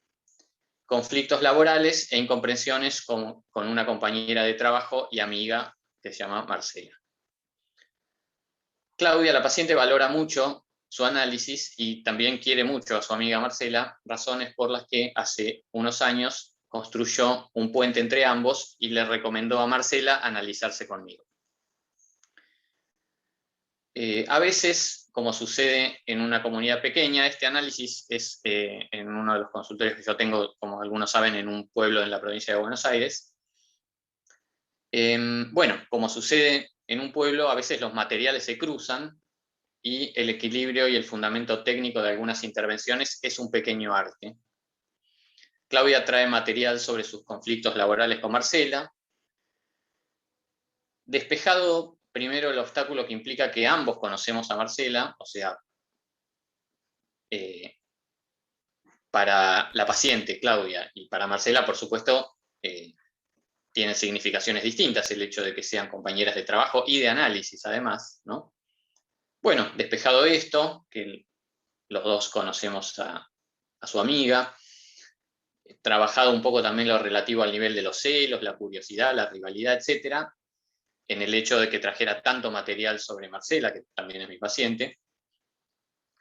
[SPEAKER 3] Conflictos laborales e incomprensiones con una compañera de trabajo y amiga que se llama Marcela. Claudia, la paciente, valora mucho su análisis y también quiere mucho a su amiga Marcela, razones por las que hace unos años construyó un puente entre ambos y le recomendó a Marcela analizarse conmigo. A veces, como sucede en una comunidad pequeña, este análisis es en uno de los consultorios que yo tengo, como algunos saben, en un pueblo en la provincia de Buenos Aires. Bueno, como sucede en un pueblo, a veces los materiales se cruzan y el equilibrio y el fundamento técnico de algunas intervenciones es un pequeño arte. Claudia trae material sobre sus conflictos laborales con Marcela. Despejado primero el obstáculo que implica que ambos conocemos a Marcela, o sea, para la paciente, Claudia, y para Marcela, por supuesto, tienen significaciones distintas el hecho de que sean compañeras de trabajo y de análisis, además, ¿no? Bueno, despejado esto, que los dos conocemos a su amiga, trabajado un poco también lo relativo al nivel de los celos, la curiosidad, la rivalidad, etcétera, en el hecho de que trajera tanto material sobre Marcela, que también es mi paciente.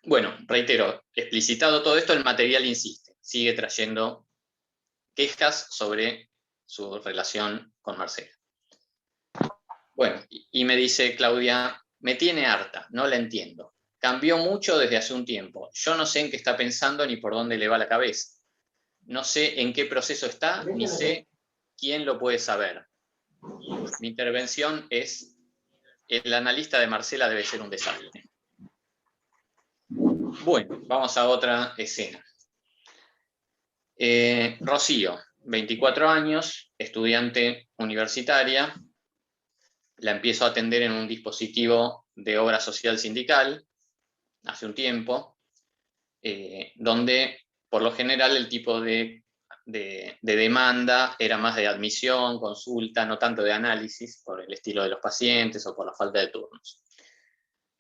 [SPEAKER 3] Bueno, reitero, explicitado todo esto, el material insiste, sigue trayendo quejas sobre su relación con Marcela. Bueno, y me dice Claudia, me tiene harta, no la entiendo. Cambió mucho desde hace un tiempo. Yo no sé en qué está pensando ni por dónde le va la cabeza. No sé en qué proceso está, ni sé quién lo puede saber. Mi intervención es, el analista de Marcela debe ser un desastre. Bueno, vamos a otra escena. Rocío, 24 años, estudiante universitaria. La empiezo a atender en un dispositivo de obra social sindical hace un tiempo, donde por lo general el tipo de demanda era más de admisión, consulta, no tanto de análisis, por el estilo de los pacientes o por la falta de turnos.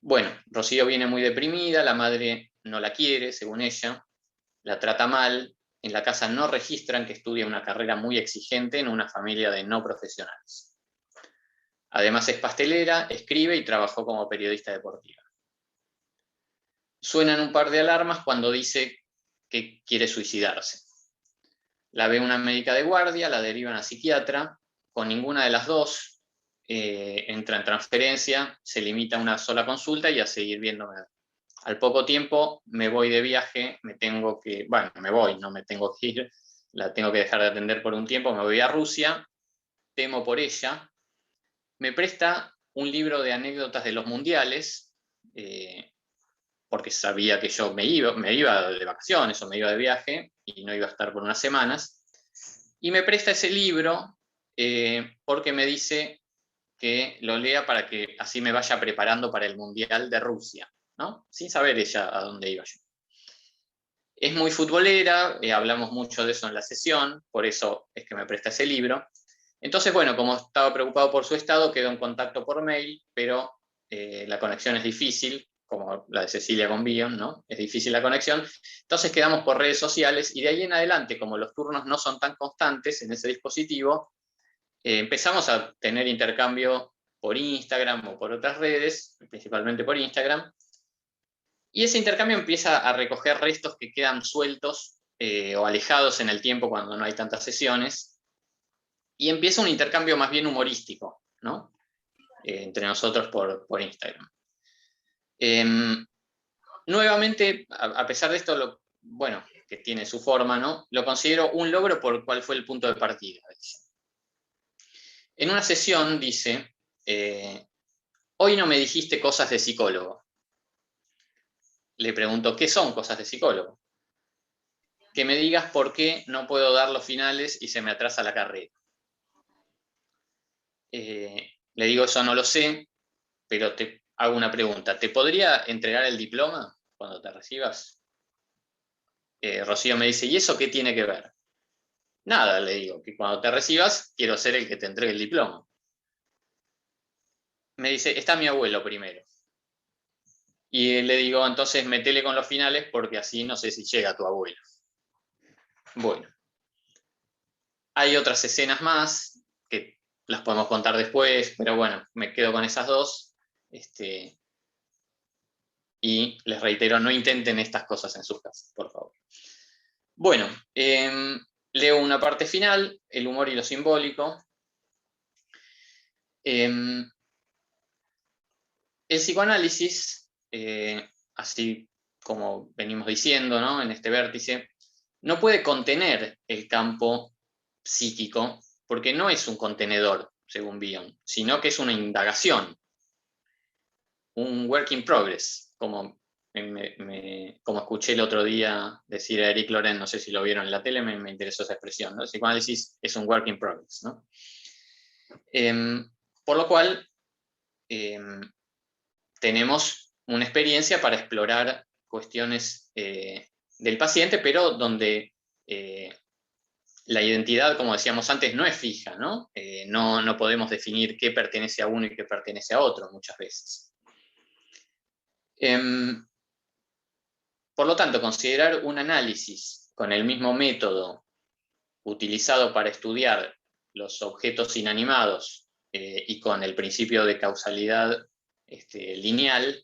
[SPEAKER 3] Bueno, Rocío viene muy deprimida, la madre no la quiere, según ella, la trata mal, en la casa no registran que estudia una carrera muy exigente en una familia de no profesionales. Además es pastelera, escribe y trabajó como periodista deportiva. Suenan un par de alarmas cuando dice que quiere suicidarse. La ve una médica de guardia, la derivan a psiquiatra, con ninguna de las dos entra en transferencia, se limita a una sola consulta y a seguir viéndome. Al poco tiempo me voy de viaje, no me tengo que ir, la tengo que dejar de atender por un tiempo, me voy a Rusia, temo por ella, me presta un libro de anécdotas de los mundiales, porque sabía que yo me iba de vacaciones o me iba de viaje y no iba a estar por unas semanas, y me presta ese libro porque me dice que lo lea para que así me vaya preparando para el Mundial de Rusia, ¿no? Sin saber ella a dónde iba yo. Es muy futbolera, hablamos mucho de eso en la sesión, por eso es que me presta ese libro. Entonces, bueno, como estaba preocupado por su estado, quedó en contacto por mail, pero la conexión es difícil, como la de Cecilia con Bion, ¿no? Es difícil la conexión. Entonces quedamos por redes sociales y de ahí en adelante, como los turnos no son tan constantes en ese dispositivo, empezamos a tener intercambio por Instagram o por otras redes, principalmente por Instagram, y ese intercambio empieza a recoger restos que quedan sueltos o alejados en el tiempo cuando no hay tantas sesiones. y empieza un intercambio más bien humorístico, ¿no? Entre nosotros por Instagram. Nuevamente, a pesar de esto, bueno, que tiene su forma, ¿no? Lo considero un logro por cuál fue el punto de partida. En una sesión dice, hoy no me dijiste cosas de psicólogo. Le pregunto, ¿qué son cosas de psicólogo? Que me digas por qué no puedo dar los finales y se me atrasa la carrera. Le digo, eso no lo sé, pero te hago una pregunta. ¿Te podría entregar el diploma cuando te recibas? Rocío me dice, ¿y eso qué tiene que ver? Nada, le digo, que cuando te recibas quiero ser el que te entregue el diploma. Me dice, está mi abuelo primero. Y le digo, entonces metele con los finales porque así no sé si llega tu abuelo. Bueno. Hay otras escenas más que las podemos contar después, pero bueno, me quedo con esas dos. Y les reitero, no intenten estas cosas en sus casas, por favor. Bueno, leo una parte final, el humor y lo simbólico. El psicoanálisis, así como venimos diciendo, ¿no?, en este vértice, no puede contener el campo psíquico porque no es un contenedor, según Bion, sino que es una indagación, un work in progress, como escuché el otro día decir a Eric Loren, no sé si lo vieron en la tele, me interesó esa expresión, ¿no? El psicoanálisis es un work in progress, ¿no? Por lo cual, tenemos una experiencia para explorar cuestiones del paciente, pero donde la identidad, como decíamos antes, no es fija, ¿no? No podemos definir qué pertenece a uno y qué pertenece a otro muchas veces. Por lo tanto, considerar un análisis con el mismo método utilizado para estudiar los objetos inanimados y con el principio de causalidad lineal,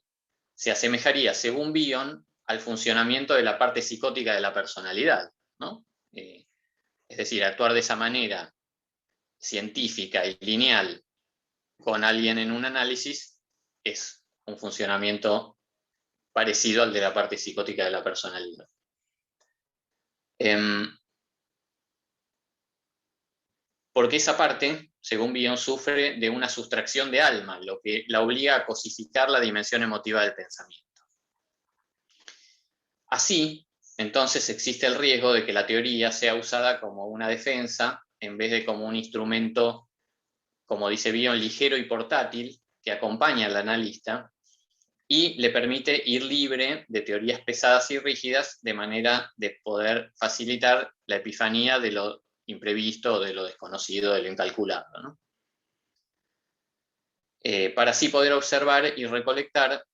[SPEAKER 3] se asemejaría, según Bion, al funcionamiento de la parte psicótica de la personalidad, ¿no? Es decir, actuar de esa manera científica y lineal con alguien en un análisis es un funcionamiento parecido al de la parte psicótica de la personalidad. Porque esa parte, según Bion, sufre de una sustracción de alma, lo que la obliga a cosificar la dimensión emotiva del pensamiento. Así, entonces existe el riesgo de que la teoría sea usada como una defensa en vez de como un instrumento, como dice Bion, ligero y portátil, que acompaña al analista y le permite ir libre de teorías pesadas y rígidas de manera de poder facilitar la epifanía de lo imprevisto, de lo desconocido, de lo incalculado, ¿no? Para así poder observar y recolectar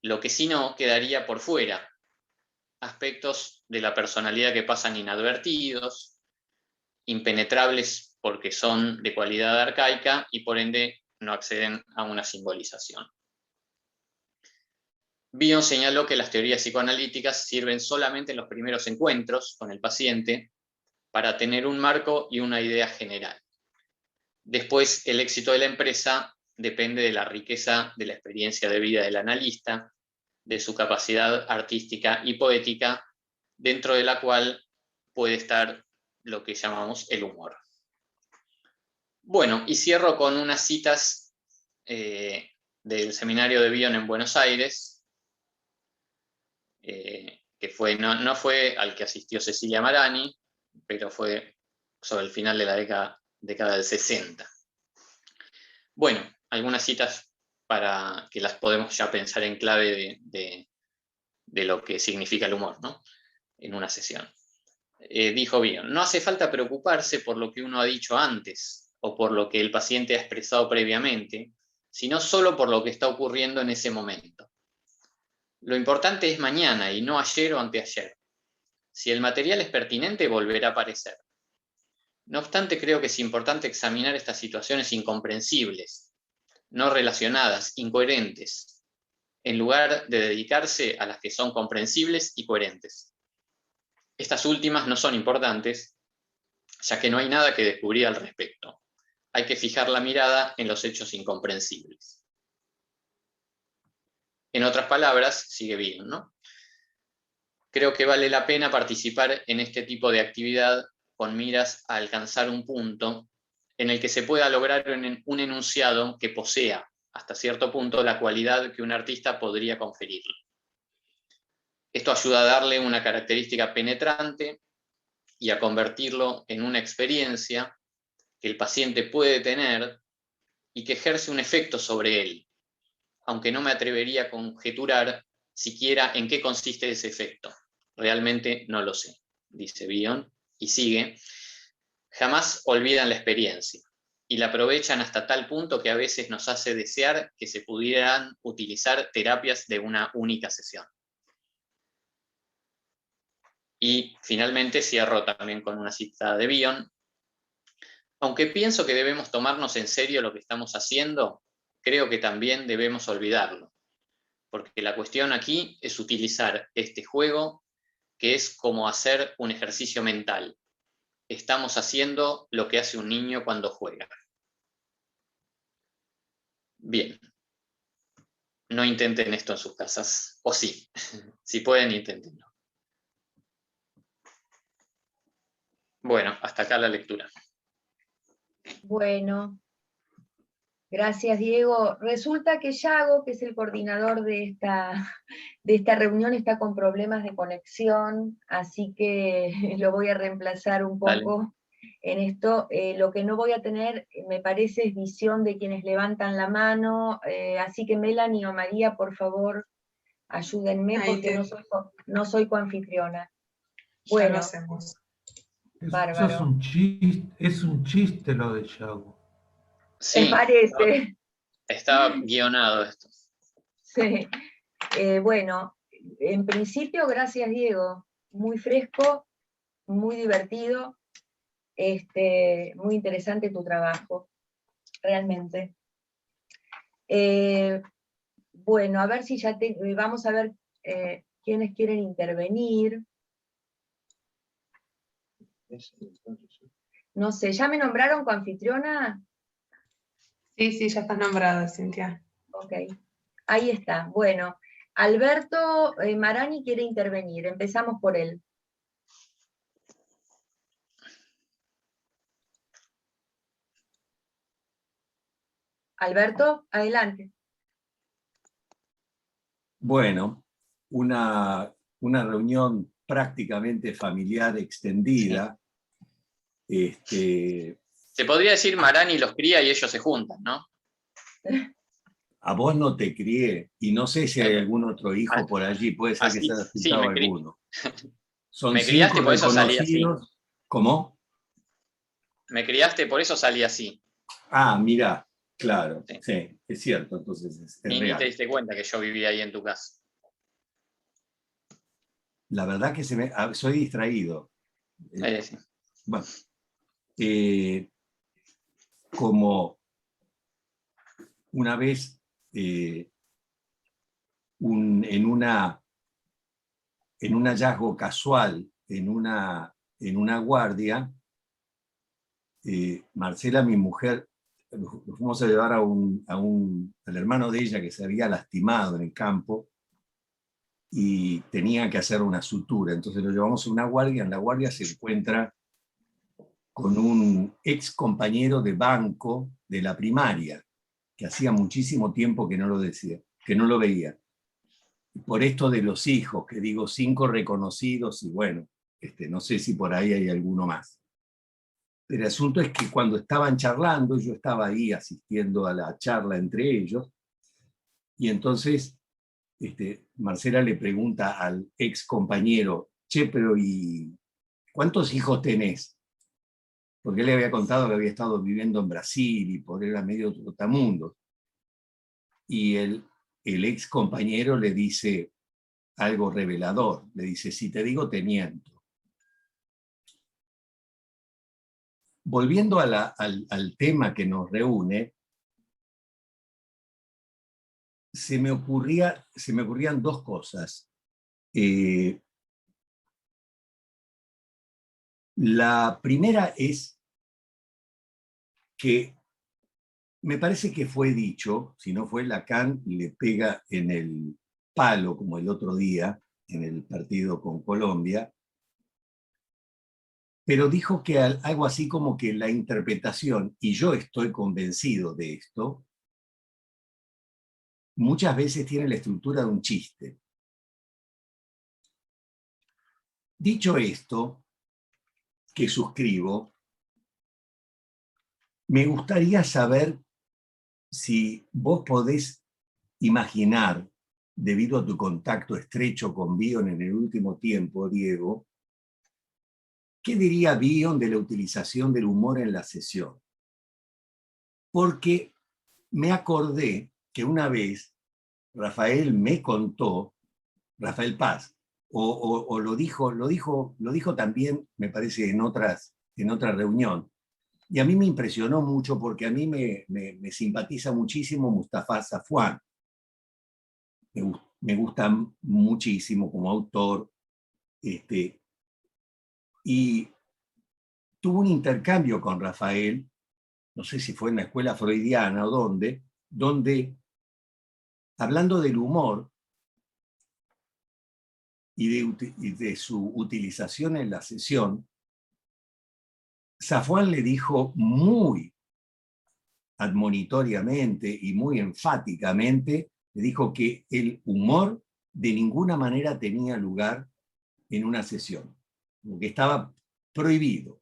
[SPEAKER 3] lo que si no quedaría por fuera, aspectos de la personalidad que pasan inadvertidos, impenetrables porque son de cualidad arcaica y por ende no acceden a una simbolización. Bion señaló que las teorías psicoanalíticas sirven solamente en los primeros encuentros con el paciente para tener un marco y una idea general. Después, el éxito de la empresa depende de la riqueza de la experiencia de vida del analista, de su capacidad artística y poética, dentro de la cual puede estar lo que llamamos el humor. Bueno, y cierro con unas citas del seminario de Bion en Buenos Aires, que no fue al que asistió Cecilia Marani, pero fue sobre el final de la década del 60. Bueno, algunas citas para que las podemos ya pensar en clave de lo que significa el humor, ¿no?, en una sesión. Dijo Bion, no hace falta preocuparse por lo que uno ha dicho antes o por lo que el paciente ha expresado previamente, sino solo por lo que está ocurriendo en ese momento. Lo importante es mañana y no ayer o anteayer. Si el material es pertinente, volverá a aparecer. No obstante, creo que es importante examinar estas situaciones incomprensibles, no relacionadas, incoherentes, en lugar de dedicarse a las que son comprensibles y coherentes. Estas últimas no son importantes, ya que no hay nada que descubrir al respecto. Hay que fijar la mirada en los hechos incomprensibles. En otras palabras, sigue bien, ¿no? Creo que vale la pena participar en este tipo de actividad con miras a alcanzar un punto en el que se pueda lograr un enunciado que posea, hasta cierto punto, la cualidad que un artista podría conferirle. Esto ayuda a darle una característica penetrante y a convertirlo en una experiencia que el paciente puede tener y que ejerce un efecto sobre él, aunque no me atrevería a conjeturar siquiera en qué consiste ese efecto. Realmente no lo sé, dice Bion, y sigue. Jamás olvidan la experiencia y la aprovechan hasta tal punto que a veces nos hace desear que se pudieran utilizar terapias de una única sesión. Y finalmente cierro también con una cita de Bion. Aunque pienso que debemos tomarnos en serio lo que estamos haciendo, creo que también debemos olvidarlo, porque la cuestión aquí es utilizar este juego, que es como hacer un ejercicio mental. Estamos haciendo lo que hace un niño cuando juega. Bien. No intenten esto en sus casas, o sí, si pueden, inténtenlo. Bueno, hasta acá la lectura.
[SPEAKER 2] Bueno, gracias Diego. Resulta que Yago, que es el coordinador de esta reunión, está con problemas de conexión, así que lo voy a reemplazar un poco. Dale. En esto. Lo que no voy a tener, me parece, es visión de quienes levantan la mano, así que Melanie o María, por favor, ayúdenme, porque no soy coanfitriona. Bueno,
[SPEAKER 5] ya lo hacemos.
[SPEAKER 2] Bárbaro.
[SPEAKER 6] Es un chiste lo de Yago.
[SPEAKER 3] Sí,
[SPEAKER 2] parece.
[SPEAKER 3] Está guionado esto.
[SPEAKER 2] Sí. Bueno, en principio, gracias Diego. Muy fresco, muy divertido. Muy interesante tu trabajo, realmente. Bueno, a ver si ya vamos a ver quiénes quieren intervenir. No sé, ¿ya me nombraron coanfitriona?
[SPEAKER 5] Sí, ya estás nombrada, Cintia.
[SPEAKER 2] Ok, ahí está. Bueno, Alberto Marani quiere intervenir, empezamos por él. Alberto, adelante.
[SPEAKER 7] Bueno, una reunión prácticamente familiar extendida.
[SPEAKER 3] Se podría decir Marani los cría y ellos se juntan, ¿no?
[SPEAKER 7] A vos no te crié, y no sé si hay algún otro hijo por allí, puede ser que se haya juntado alguno. Son
[SPEAKER 3] me criaste, por eso salí así.
[SPEAKER 7] ¿Cómo?
[SPEAKER 3] Me criaste, por eso salí así.
[SPEAKER 7] Ah, mira, claro, sí, es cierto, entonces es
[SPEAKER 3] ni
[SPEAKER 7] real.
[SPEAKER 3] Te diste cuenta que yo vivía ahí en tu casa.
[SPEAKER 7] La verdad que soy distraído.
[SPEAKER 3] Sí.
[SPEAKER 7] Bueno, como una vez en un hallazgo casual en una guardia, Marcela, mi mujer, lo fuimos a llevar al hermano de ella que se había lastimado en el campo y tenía que hacer una sutura. Entonces lo llevamos a una guardia. En la guardia se encuentra con un ex compañero de banco de la primaria, que hacía muchísimo tiempo que no lo veía. Por esto de los hijos, que digo 5 reconocidos, y bueno, no sé si por ahí hay alguno más. Pero el asunto es que cuando estaban charlando, yo estaba ahí asistiendo a la charla entre ellos, y entonces Marcela le pregunta al ex compañero, che, pero ¿y cuántos hijos tenés? Porque él le había contado que había estado viviendo en Brasil y por él era medio trotamundo. Y el ex compañero le dice algo revelador, le dice, si te digo te miento. Volviendo al tema que nos reúne, se me ocurrían 2 cosas. La primera es que me parece que fue dicho, si no fue Lacan, le pega en el palo como el otro día en el partido con Colombia, pero dijo que algo así como que la interpretación, y yo estoy convencido de esto, muchas veces tiene la estructura de un chiste. Dicho esto, que suscribo, me gustaría saber si vos podés imaginar, debido a tu contacto estrecho con Bion en el último tiempo, Diego, ¿qué diría Bion de la utilización del humor en la sesión? Porque me acordé que una vez Rafael me contó, Rafael Paz, o lo dijo también, me parece, en otra reunión, y a mí me impresionó mucho porque a mí me simpatiza muchísimo Mustafa Safwan. Me gusta muchísimo como autor. Y tuvo un intercambio con Rafael, no sé si fue en la escuela freudiana o donde hablando del humor y de su utilización en la sesión, Safwan le dijo muy admonitoriamente y muy enfáticamente, le dijo que el humor de ninguna manera tenía lugar en una sesión, que estaba prohibido,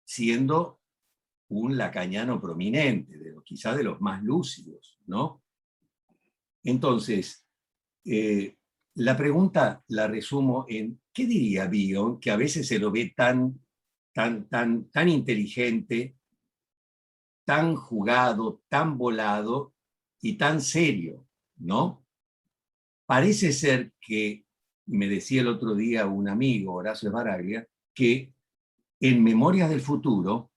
[SPEAKER 7] siendo un lacaniano prominente, quizás de los más lúcidos, ¿no? Entonces, la pregunta la resumo en, ¿qué diría Bion, que a veces se lo ve tan inteligente, tan jugado, tan volado y tan serio, ¿no? Parece ser que, me decía el otro día un amigo, Horacio Baraglia, que en Memorias del Futuro,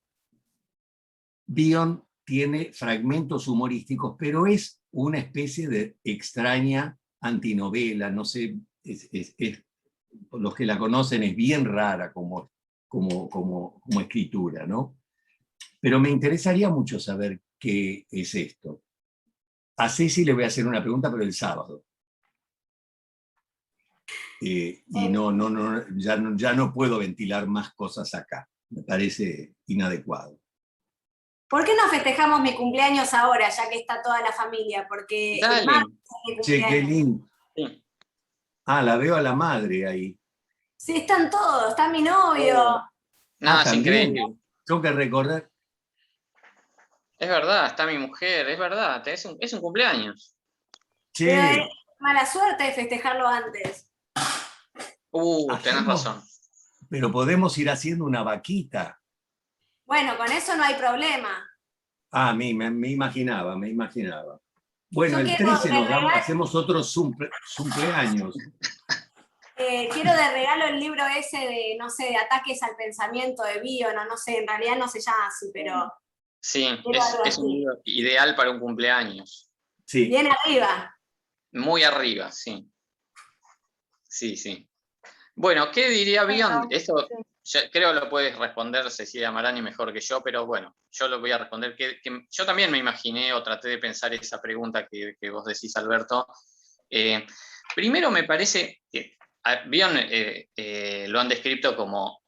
[SPEAKER 7] Bion tiene fragmentos humorísticos, pero es una especie de extraña antinovela, no sé, los que la conocen es bien rara como escritura, ¿no? Pero me interesaría mucho saber qué es esto. A Ceci le voy a hacer una pregunta, pero el sábado. Y ya no puedo ventilar más cosas acá. Me parece inadecuado.
[SPEAKER 4] ¿Por qué no festejamos mi cumpleaños ahora, ya que está toda la familia? Porque
[SPEAKER 3] Dale.
[SPEAKER 4] el martes es mi
[SPEAKER 7] Che, qué
[SPEAKER 4] cumpleaños.
[SPEAKER 7] lindo.
[SPEAKER 3] Sí.
[SPEAKER 7] Ah, la veo a la madre ahí.
[SPEAKER 4] Sí, están todos, está mi novio.
[SPEAKER 3] No, es
[SPEAKER 7] también.
[SPEAKER 3] increíble.
[SPEAKER 7] Tengo que recordar.
[SPEAKER 3] Es verdad, está mi mujer, es verdad, es un cumpleaños.
[SPEAKER 4] Pero
[SPEAKER 7] Che,
[SPEAKER 4] es mala suerte de festejarlo antes.
[SPEAKER 3] Tenés
[SPEAKER 7] hacemos-
[SPEAKER 3] razón.
[SPEAKER 7] pero podemos ir haciendo una vaquita.
[SPEAKER 4] Bueno, con eso no hay problema.
[SPEAKER 7] Ah, me imaginaba. Bueno,
[SPEAKER 4] Yo
[SPEAKER 7] el
[SPEAKER 4] quiero
[SPEAKER 7] 13
[SPEAKER 4] de regalo,
[SPEAKER 7] hacemos otros cumpleaños.
[SPEAKER 4] quiero de regalo el libro ese de, no sé, de ataques al pensamiento de Bion, no sé, en realidad no se llama así, pero
[SPEAKER 3] Sí,
[SPEAKER 4] quiero algo
[SPEAKER 3] es un
[SPEAKER 4] así.
[SPEAKER 3] libro ideal para un cumpleaños.
[SPEAKER 7] Sí.
[SPEAKER 4] Bien arriba.
[SPEAKER 3] Muy arriba, sí. Sí. Bueno, ¿qué diría Bion?
[SPEAKER 2] Bueno,
[SPEAKER 3] Esto
[SPEAKER 2] sí.
[SPEAKER 3] creo lo puedes responder Cecilia Marani mejor que yo, pero bueno, yo lo voy a responder. Que yo también me imaginé o traté de pensar esa pregunta que vos decís, Alberto. Primero me parece que Bion lo han descrito como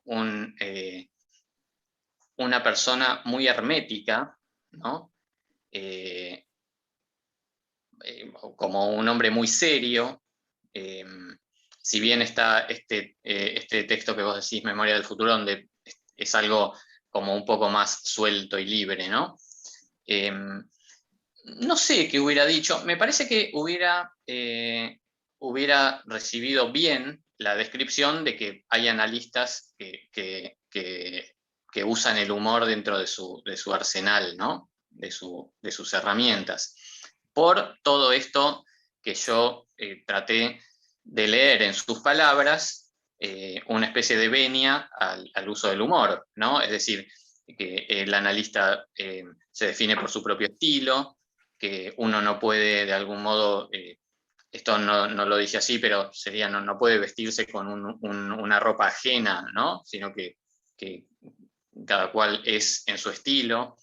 [SPEAKER 3] una persona muy hermética, ¿no? Como un hombre muy serio. Si bien está este texto que vos decís, Memoria del Futuro, donde es algo como un poco más suelto y libre, ¿no? No sé qué hubiera dicho, me parece que hubiera recibido bien la descripción de que hay analistas que usan el humor dentro de su arsenal, ¿no? de sus herramientas. Por todo esto que yo traté de leer en sus palabras, una especie de venia al uso del humor, ¿no? Es decir, que el analista se define por su propio estilo, que uno no puede de algún modo, esto no lo dice así, pero sería no puede vestirse con una ropa ajena, ¿no? Sino que que cada cual es en su estilo,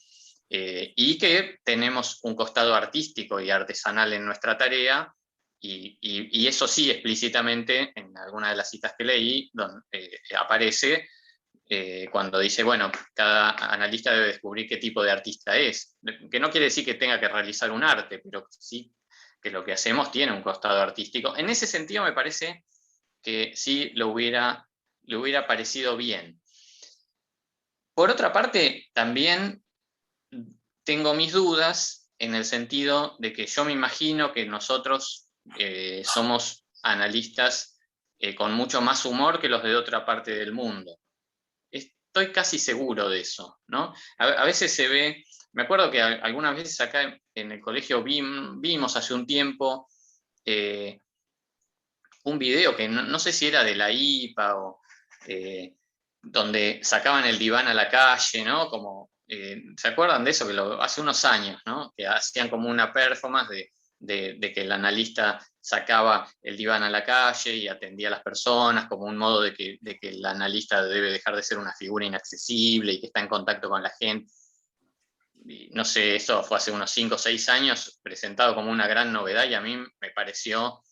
[SPEAKER 3] y que tenemos un costado artístico y artesanal en nuestra tarea, y eso sí, explícitamente, en alguna de las citas que leí, aparece cuando dice, bueno, cada analista debe descubrir qué tipo de artista es, que no quiere decir que tenga que realizar un arte, pero sí que lo que hacemos tiene un costado artístico. En ese sentido me parece que sí le hubiera parecido bien. Por otra parte, también tengo mis dudas en el sentido de que yo me imagino que nosotros somos analistas con mucho más humor que los de otra parte del mundo. Estoy casi seguro de eso, ¿no? A veces se ve, me acuerdo que algunas veces acá en el colegio vimos hace un tiempo un video que no sé si era de la IPA o donde sacaban el diván a la calle, ¿no? Como, ¿se acuerdan de eso? Que hace unos años, ¿no? Que hacían como una performance de que el analista sacaba el diván a la calle y atendía a las personas como un modo de que el analista debe dejar de ser una figura inaccesible y que está en contacto con la gente. Y no sé, eso fue hace unos 5 o 6 años, presentado como una gran novedad, y a mí me pareció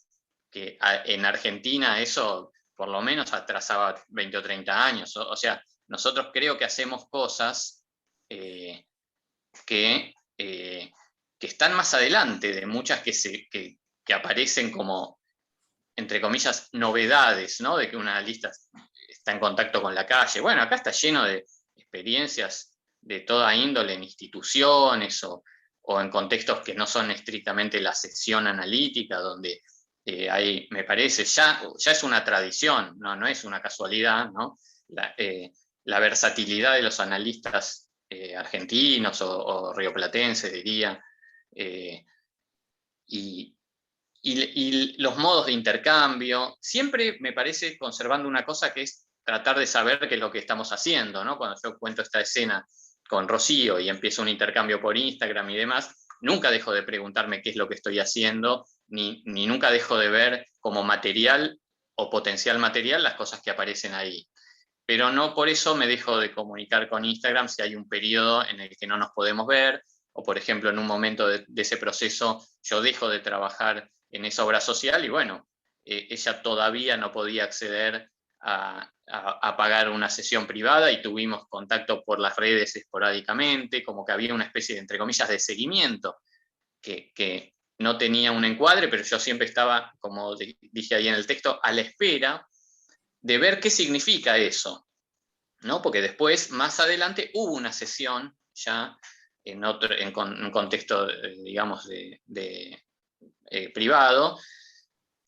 [SPEAKER 3] que en Argentina eso por lo menos atrasaba 20 o 30 años. O sea, nosotros creo que hacemos cosas que están más adelante de muchas que aparecen como, entre comillas, novedades, ¿no? De que un analista está en contacto con la calle. Bueno, acá está lleno de experiencias de toda índole en instituciones o en contextos que no son estrictamente la sección analítica, donde hay, me parece, ya es una tradición, no es una casualidad, ¿no? La versatilidad de los analistas argentinos o rioplatenses, diría, y los modos de intercambio, siempre me parece conservando una cosa que es tratar de saber qué es lo que estamos haciendo, ¿no? Cuando yo cuento esta escena con Rocío y empiezo un intercambio por Instagram y demás, nunca dejo de preguntarme qué es lo que estoy haciendo, ni nunca dejo de ver como material o potencial material las cosas que aparecen ahí. Pero no por eso me dejo de comunicar con Instagram si hay un periodo en el que no nos podemos ver, o por ejemplo en un momento de ese proceso yo dejo de trabajar en esa obra social y bueno, ella todavía no podía acceder a pagar una sesión privada y tuvimos contacto por las redes esporádicamente, como que había una especie de, entre comillas, de seguimiento que no tenía un encuadre, pero yo siempre estaba, como dije ahí en el texto, a la espera de ver qué significa eso, ¿no? Porque después, más adelante, hubo una sesión ya en un contexto, digamos, privado,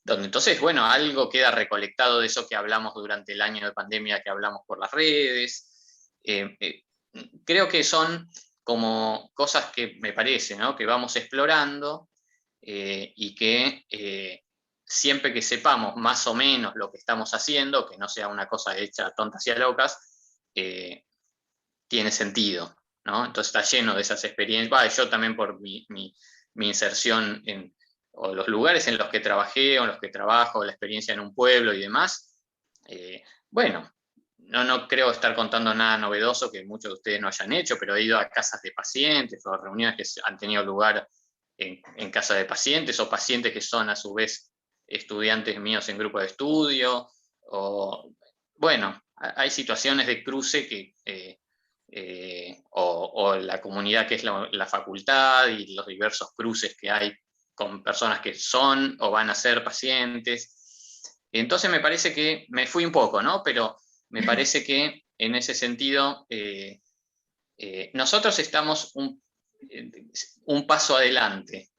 [SPEAKER 3] donde entonces, bueno, algo queda recolectado de eso que hablamos durante el año de pandemia, que hablamos por las redes. Creo que son como cosas que me parece, ¿no? Que vamos explorando y que siempre que sepamos más o menos lo que estamos haciendo, que no sea una cosa hecha tontas y a locas, tiene sentido, ¿no? Entonces está lleno de esas experiencias. Yo también por mi inserción o los lugares en los que trabajé o en los que trabajo, la experiencia en un pueblo y demás, bueno, no creo estar contando nada novedoso que muchos de ustedes no hayan hecho, pero he ido a casas de pacientes o a reuniones que han tenido lugar en casa de pacientes o pacientes que son a su vez estudiantes míos en grupo de estudio, o bueno, hay situaciones de cruce que, o la comunidad que es la facultad y los diversos cruces que hay con personas que son o van a ser pacientes. Entonces me parece que me fui un poco, ¿no? Pero me parece que en ese sentido nosotros estamos un paso adelante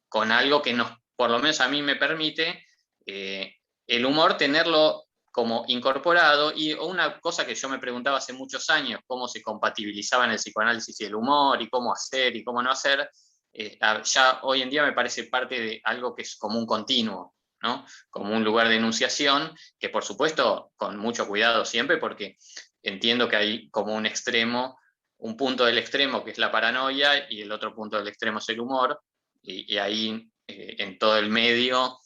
[SPEAKER 3] con algo que por lo menos a mí me permite el humor tenerlo como incorporado, y una cosa que yo me preguntaba hace muchos años, cómo se compatibilizaba en el psicoanálisis y el humor, y cómo hacer y cómo no hacer, ya hoy en día me parece parte de algo que es como un continuo, ¿no? Como un lugar de enunciación, que por supuesto con mucho cuidado siempre, porque entiendo que hay como un extremo, un punto del extremo que es la paranoia, y el otro punto del extremo es el humor, y ahí en todo el medio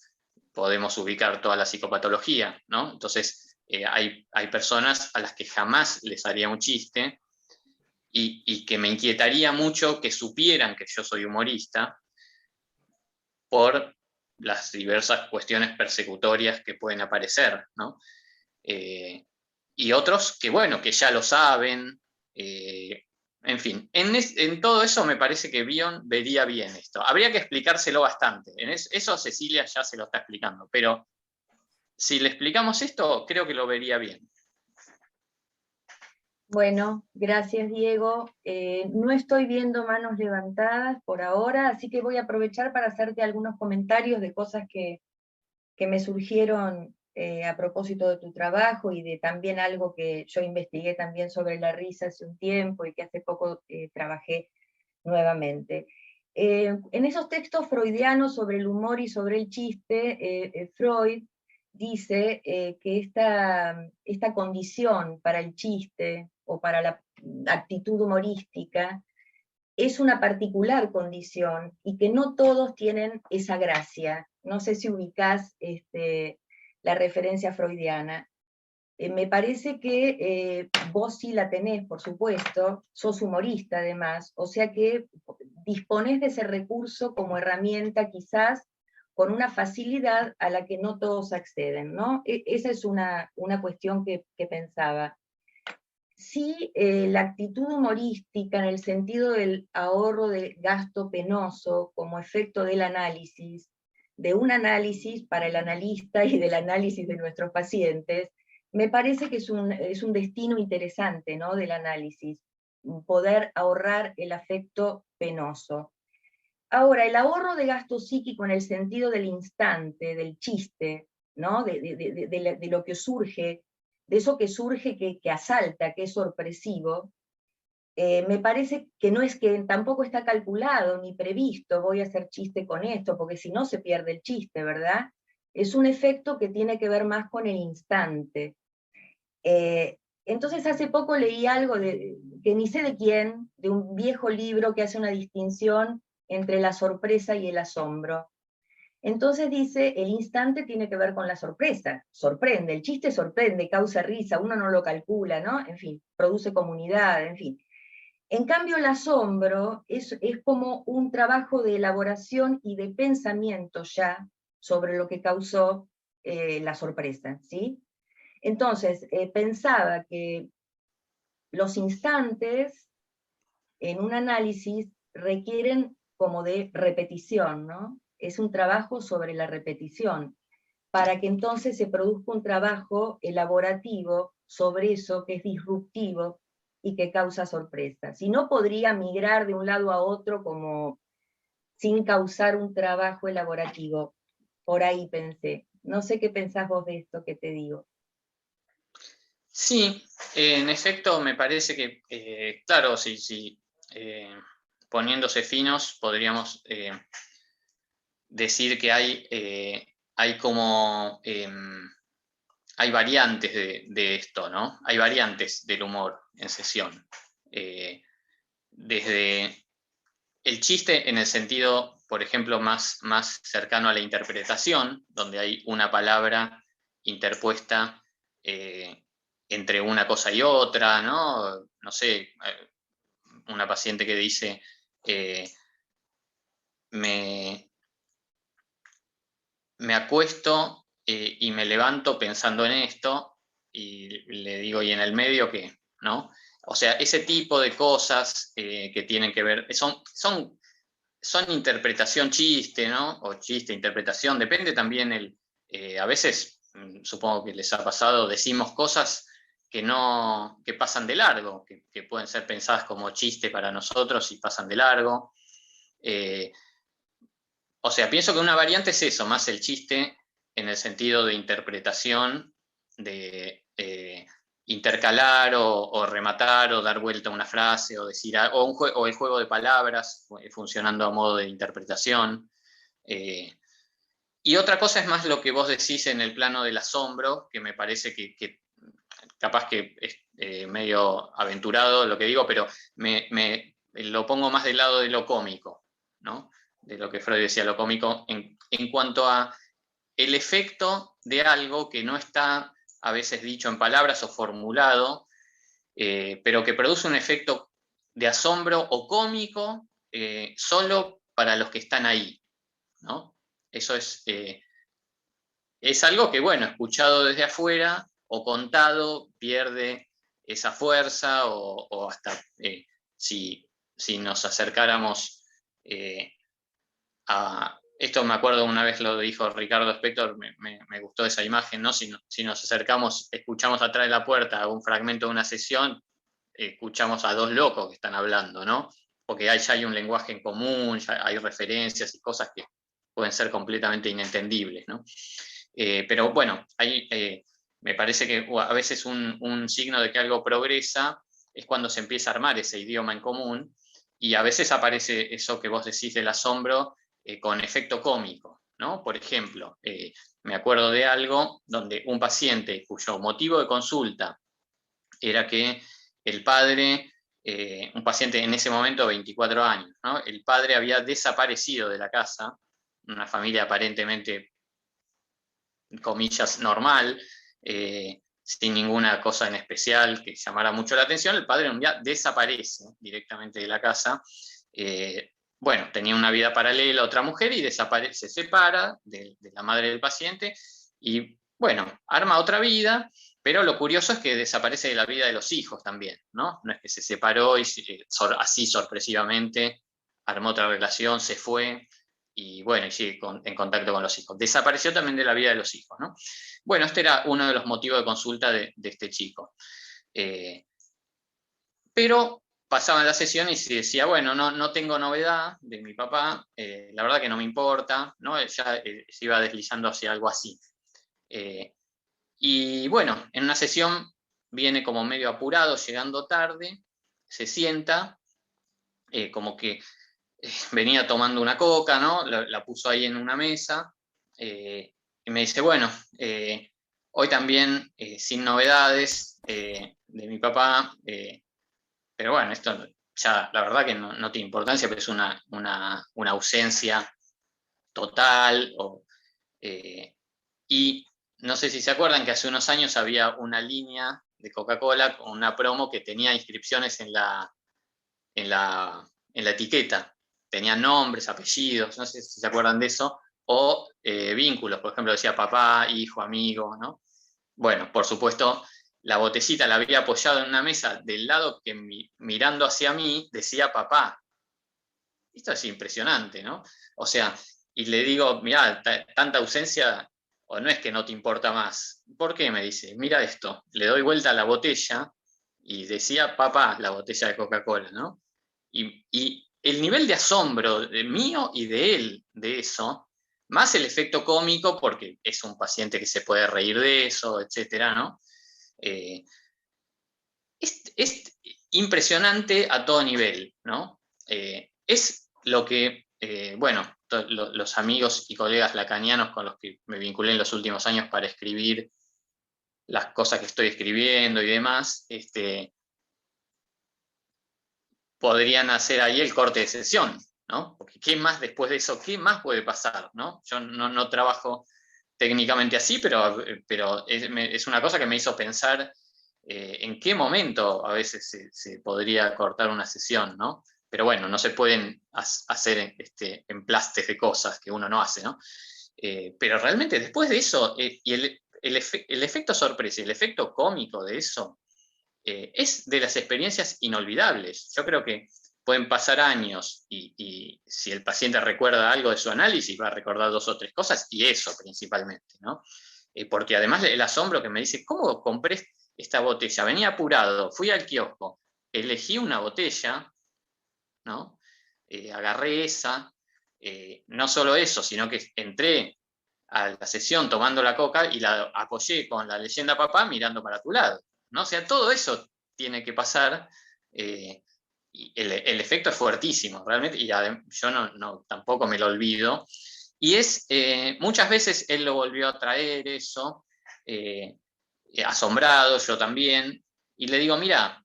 [SPEAKER 3] podemos ubicar toda la psicopatología, ¿no? Entonces, hay personas a las que jamás les haría un chiste y que me inquietaría mucho que supieran que yo soy humorista por las diversas cuestiones persecutorias que pueden aparecer, ¿no? Y otros que, bueno, que ya lo saben. En fin, en todo eso me parece que Bion vería bien esto. Habría que explicárselo bastante. Eso Cecilia ya se lo está explicando, pero si le explicamos esto, creo que lo vería bien.
[SPEAKER 2] Bueno, gracias Diego. No estoy viendo manos levantadas por ahora, así que voy a aprovechar para hacerte algunos comentarios de cosas que me surgieron a propósito de tu trabajo y de también algo que yo investigué también sobre la risa hace un tiempo y que hace poco trabajé nuevamente. En esos textos freudianos sobre el humor y sobre el chiste, Freud dice que esta condición para el chiste o para la actitud humorística es una particular condición y que no todos tienen esa gracia. No sé si ubicás la referencia freudiana. Me parece que vos sí la tenés, por supuesto, sos humorista además, o sea que disponés de ese recurso como herramienta quizás con una facilidad a la que no todos acceden, ¿no? Esa es una cuestión que pensaba. Sí, la actitud humorística en el sentido del ahorro de gasto penoso como efecto del análisis, de un análisis para el analista y del análisis de nuestros pacientes, me parece que es un destino interesante, ¿no?, del análisis, poder ahorrar el afecto penoso. Ahora, el ahorro de gasto psíquico en el sentido del instante, del chiste, ¿no?, de lo que surge, de eso que surge que asalta, que es sorpresivo, me parece que no es que tampoco está calculado ni previsto, voy a hacer chiste con esto, porque si no se pierde el chiste, ¿verdad? Es un efecto que tiene que ver más con el instante. Entonces hace poco leí algo que ni sé de quién, de un viejo libro que hace una distinción entre la sorpresa y el asombro. Entonces dice, el instante tiene que ver con la sorpresa, sorprende, el chiste sorprende, causa risa, uno no lo calcula, ¿no? En fin, produce comunidad, en fin. En cambio el asombro es como un trabajo de elaboración y de pensamiento ya sobre lo que causó la sorpresa, ¿sí? Entonces, pensaba que los instantes en un análisis requieren como de repetición, ¿no? Es un trabajo sobre la repetición, para que entonces se produzca un trabajo elaborativo sobre eso que es disruptivo y que causa sorpresa. Si no, podría migrar de un lado a otro como sin causar un trabajo elaborativo. Por ahí pensé. No sé qué pensás vos de esto que te digo.
[SPEAKER 3] Sí, en efecto me parece que, claro, sí, poniéndose finos, podríamos decir que hay como, hay variantes de esto, ¿no? Hay variantes del humor en sesión. Desde el chiste en el sentido, por ejemplo, más cercano a la interpretación, donde hay una palabra interpuesta entre una cosa y otra, ¿no? No sé, una paciente que dice, me acuesto y me levanto pensando en esto, y le digo, ¿y en el medio qué? ¿No? O sea, ese tipo de cosas que tienen que ver, son interpretación chiste, ¿no? O chiste, interpretación, depende también a veces, supongo que les ha pasado, decimos cosas que pasan de largo, que pueden ser pensadas como chiste para nosotros y pasan de largo. O sea, pienso que una variante es eso, más el chiste en el sentido de interpretación, de intercalar o rematar o dar vuelta a una frase o decir o el juego de palabras funcionando a modo de interpretación. Y otra cosa es más lo que vos decís en el plano del asombro, que me parece que capaz que es medio aventurado lo que digo, pero me lo pongo más del lado de lo cómico, ¿no? De lo que Freud decía, lo cómico, en cuanto a el efecto de algo que no está a veces dicho en palabras o formulado, pero que produce un efecto de asombro o cómico solo para los que están ahí, ¿no? Eso es algo que, bueno, escuchado desde afuera o contado pierde esa fuerza, o hasta si nos acercáramos a... Esto me acuerdo una vez lo dijo Ricardo Spector, me gustó esa imagen, ¿no? Si nos acercamos, escuchamos atrás de la puerta un fragmento de una sesión, escuchamos a dos locos que están hablando, ¿no? Porque ya hay un lenguaje en común, ya hay referencias y cosas que pueden ser completamente inentendibles, ¿no? Pero bueno, me parece que a veces un signo de que algo progresa es cuando se empieza a armar ese idioma en común, y a veces aparece eso que vos decís del asombro con efecto cómico, ¿no? Por ejemplo, me acuerdo de algo donde un paciente cuyo motivo de consulta era que el padre, un paciente en ese momento de 24 años, ¿no? El padre había desaparecido de la casa, una familia aparentemente, comillas, normal, sin ninguna cosa en especial que llamara mucho la atención. El padre un día desaparece directamente de la casa. Bueno, tenía una vida paralela a otra mujer y se separa de la madre del paciente y, bueno, arma otra vida, pero lo curioso es que desaparece de la vida de los hijos también, ¿no? No es que se separó y así sorpresivamente armó otra relación, se fue y, bueno, y sigue en contacto con los hijos. Desapareció también de la vida de los hijos, ¿no? Bueno, este era uno de los motivos de consulta de este chico. Pero pasaba en la sesión y se decía, bueno, no tengo novedad de mi papá, la verdad que no me importa, ¿no? Ya se iba deslizando hacia algo así. Y bueno, en una sesión viene como medio apurado, llegando tarde, se sienta, como que venía tomando una coca, ¿no? La puso ahí en una mesa, y me dice, bueno, hoy también sin novedades de mi papá, pero bueno, esto ya la verdad que no tiene importancia, pero es una ausencia total. Y no sé si se acuerdan que hace unos años había una línea de Coca-Cola con una promo que tenía inscripciones en la etiqueta. Tenía nombres, apellidos, no sé si se acuerdan de eso, o vínculos, por ejemplo, decía papá, hijo, amigo, ¿no? Bueno, por supuesto, la botellita la había apoyado en una mesa del lado que mirando hacia mí decía papá. Esto es impresionante, ¿no? O sea, y le digo, mirá, tanta ausencia, o no es que no te importa más. ¿Por qué? Me dice, mira esto. Le doy vuelta a la botella y decía papá, la botella de Coca-Cola, ¿no? Y el nivel de asombro de mío y de él, de eso, más el efecto cómico, porque es un paciente que se puede reír de eso, etcétera, ¿no? Es impresionante a todo nivel, ¿no? Es lo que, bueno, los amigos y colegas lacanianos con los que me vinculé en los últimos años para escribir las cosas que estoy escribiendo y demás, podrían hacer ahí el corte de sesión, ¿no? Porque ¿qué más después de eso? ¿Qué más puede pasar, ¿no? Yo no trabajo técnicamente así, pero es una cosa que me hizo pensar en qué momento a veces se podría cortar una sesión, ¿no? Pero bueno, no se pueden hacer emplastes de cosas que uno no hace, ¿no? Pero realmente después de eso, y el efecto sorpresa, el efecto cómico de eso, es de las experiencias inolvidables. Yo creo que pueden pasar años y si el paciente recuerda algo de su análisis, va a recordar 2 o 3 cosas, y eso principalmente, ¿no? Porque además el asombro que me dice, ¿cómo compré esta botella? Venía apurado, fui al kiosco, elegí una botella, ¿no? Agarré esa, no solo eso, sino que entré a la sesión tomando la coca y la apoyé con la leyenda papá mirando para tu lado, ¿no? O sea, todo eso tiene que pasar, y el efecto es fuertísimo, realmente, y yo tampoco me lo olvido. Y muchas veces él lo volvió a traer eso, asombrado, yo también, y le digo, mira,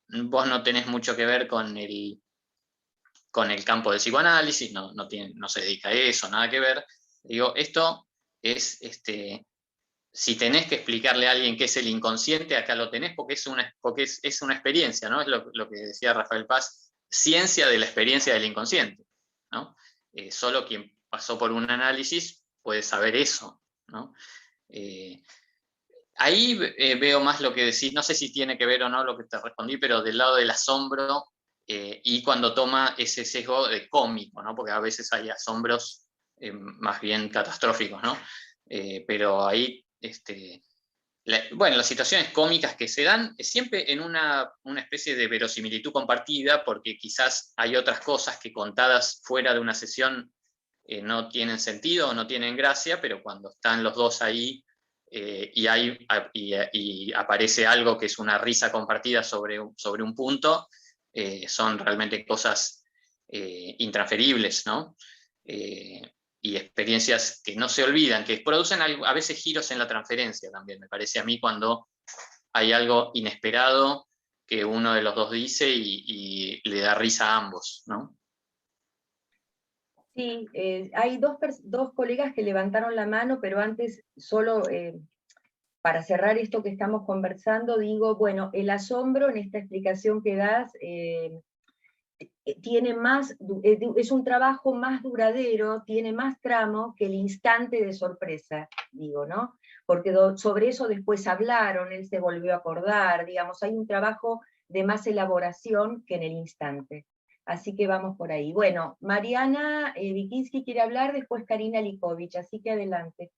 [SPEAKER 3] vos no tenés mucho que ver con el campo del psicoanálisis, no se dedica a eso, nada que ver. Digo, esto es si tenés que explicarle a alguien qué es el inconsciente, acá lo tenés porque es una experiencia, ¿no? Es lo que decía Rafael Paz, ciencia de la experiencia del inconsciente, ¿no? Solo quien pasó por un análisis puede saber eso, ¿no? Ahí veo más lo que decís, no sé si tiene que ver o no lo que te respondí, pero del lado del asombro y cuando toma ese sesgo de cómico, ¿no? Porque a veces hay asombros más bien catastróficos, ¿no? Pero ahí, bueno, las situaciones cómicas que se dan es siempre en una especie de verosimilitud compartida, porque quizás hay otras cosas que contadas fuera de una sesión no tienen sentido o no tienen gracia, pero cuando están los dos ahí y aparece algo que es una risa compartida sobre un punto, son realmente cosas intransferibles, ¿no? Y experiencias que no se olvidan, que producen a veces giros en la transferencia también, me parece a mí, cuando hay algo inesperado que uno de los dos dice y le da risa a ambos, ¿no?
[SPEAKER 2] Sí, hay dos colegas que levantaron la mano, pero antes solo para cerrar esto que estamos conversando, digo, bueno, el asombro en esta explicación que das tiene más, es un trabajo más duradero, tiene más tramo que el instante de sorpresa, digo, ¿no? Porque sobre eso después hablaron, él se volvió a acordar, digamos, hay un trabajo de más elaboración que en el instante. Así que vamos por ahí. Bueno, Mariana Vikinski quiere hablar, después Karina Likovich, así que adelante.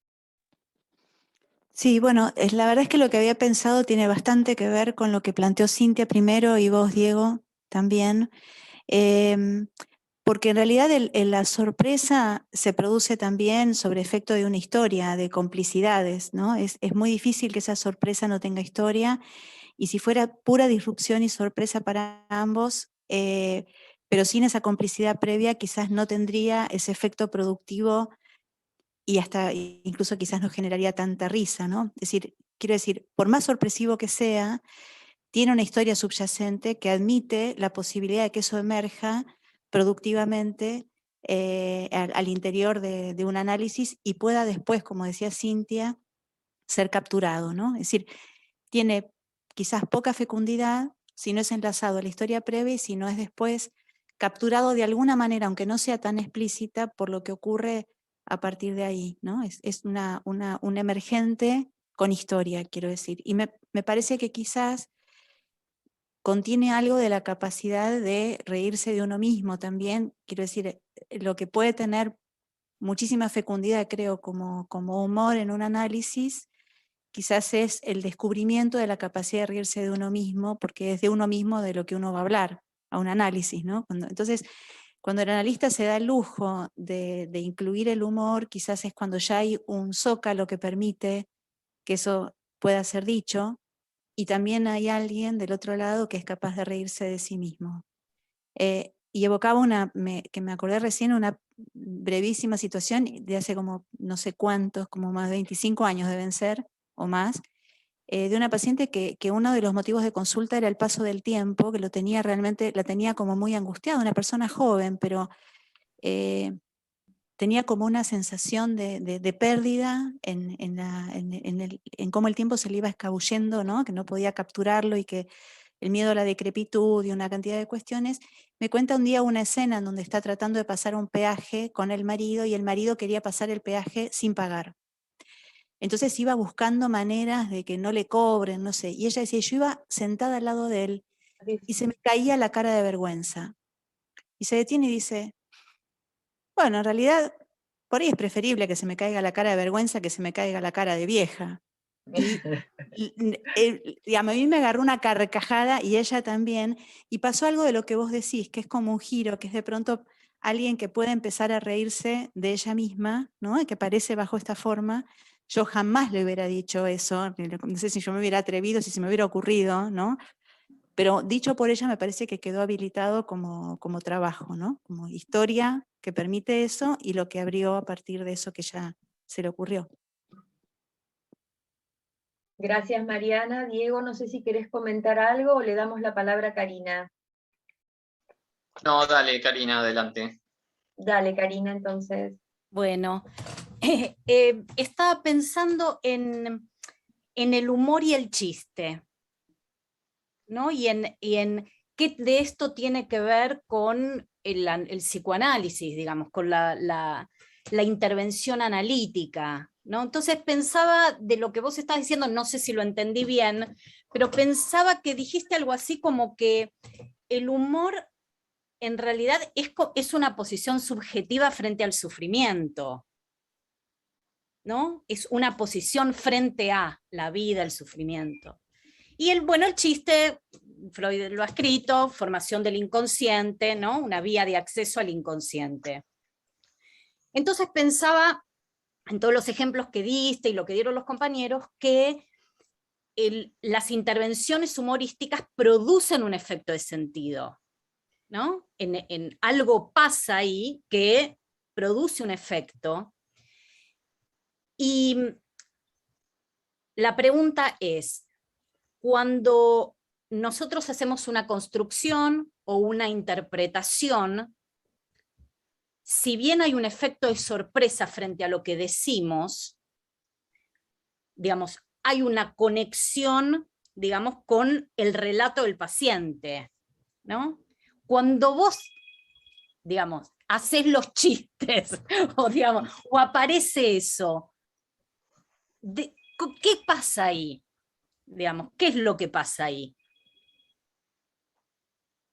[SPEAKER 8] Sí, bueno, la verdad es que lo que había pensado tiene bastante que ver con lo que planteó Cintia primero y vos, Diego, también. Porque en realidad la sorpresa se produce también sobre efecto de una historia, de complicidades, ¿no? Es muy difícil que esa sorpresa no tenga historia, y si fuera pura disrupción y sorpresa para ambos, pero sin esa complicidad previa, quizás no tendría ese efecto productivo y hasta incluso quizás no generaría tanta risa, ¿no? Es decir, quiero decir, por más sorpresivo que sea, tiene una historia subyacente que admite la posibilidad de que eso emerja productivamente al interior de un análisis y pueda después, como decía Cintia, ser capturado, ¿no? Es decir, tiene quizás poca fecundidad si no es enlazado a la historia previa y si no es después capturado de alguna manera, aunque no sea tan explícita, por lo que ocurre a partir de ahí, ¿no? Es un emergente con historia, quiero decir. Y me parece que quizás contiene algo de la capacidad de reírse de uno mismo también, quiero decir, lo que puede tener muchísima fecundidad, creo, como humor en un análisis, quizás es el descubrimiento de la capacidad de reírse de uno mismo, porque es de uno mismo de lo que uno va a hablar a un análisis, ¿no? Entonces, cuando el analista se da el lujo de incluir el humor, quizás es cuando ya hay un zócalo que permite que eso pueda ser dicho, y también hay alguien del otro lado que es capaz de reírse de sí mismo. Y evocaba que me acordé recién, una brevísima situación de hace como no sé cuántos, como más de 25 años deben ser, o más, de una paciente que uno de los motivos de consulta era el paso del tiempo, que la tenía como muy angustiada, una persona joven, pero tenía como una sensación de pérdida en cómo el tiempo se le iba escabullendo, ¿no? Que no podía capturarlo y que el miedo a la decrepitud y una cantidad de cuestiones. Me cuenta un día una escena en donde está tratando de pasar un peaje con el marido y el marido quería pasar el peaje sin pagar. Entonces iba buscando maneras de que no le cobren, no sé. Y ella decía, yo iba sentada al lado de él y se me caía la cara de vergüenza. Y se detiene y dice, bueno, en realidad, por ahí es preferible que se me caiga la cara de vergüenza que se me caiga la cara de vieja. Y a mí me agarró una carcajada y ella también, y pasó algo de lo que vos decís, que es como un giro, que es de pronto alguien que puede empezar a reírse de ella misma, ¿no? Y que aparece bajo esta forma. Yo jamás le hubiera dicho eso, no sé si yo me hubiera atrevido, si se me hubiera ocurrido, ¿no? Pero dicho por ella me parece que quedó habilitado como trabajo, ¿no? Como historia que permite eso y lo que abrió a partir de eso que ya se le ocurrió.
[SPEAKER 2] Gracias, Mariana. Diego, no sé si querés comentar algo o le damos la palabra a Karina.
[SPEAKER 3] No, dale, Karina, adelante.
[SPEAKER 2] Dale, Karina, entonces.
[SPEAKER 9] Bueno, estaba pensando en el humor y el chiste, ¿no? Y en qué de esto tiene que ver con el psicoanálisis, digamos, con la intervención analítica, ¿no? Entonces pensaba de lo que vos estás diciendo, no sé si lo entendí bien, pero pensaba que dijiste algo así como que el humor en realidad es una posición subjetiva frente al sufrimiento, ¿no? Es una posición frente a la vida, el sufrimiento. Y el chiste, Freud lo ha escrito, formación del inconsciente, ¿no? Una vía de acceso al inconsciente. Entonces pensaba, en todos los ejemplos que diste y lo que dieron los compañeros, que las intervenciones humorísticas producen un efecto de sentido, ¿no? En algo pasa ahí que produce un efecto. Y la pregunta es, cuando nosotros hacemos una construcción o una interpretación, si bien hay un efecto de sorpresa frente a lo que decimos, digamos, hay una conexión, digamos, con el relato del paciente, ¿no? Cuando vos, digamos, haces los chistes, o aparece eso, ¿qué pasa ahí? Digamos, ¿qué es lo que pasa ahí?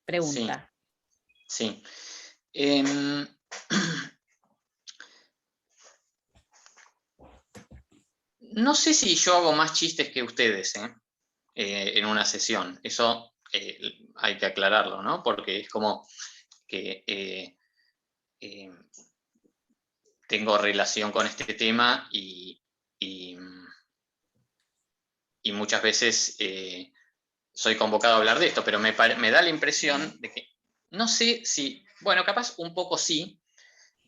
[SPEAKER 9] Pregunta.
[SPEAKER 3] Sí. No sé si yo hago más chistes que ustedes en una sesión. Eso hay que aclararlo, ¿no? Porque es como que tengo relación con este tema y muchas veces soy convocado a hablar de esto, pero me da la impresión de que no sé si, bueno, capaz un poco sí,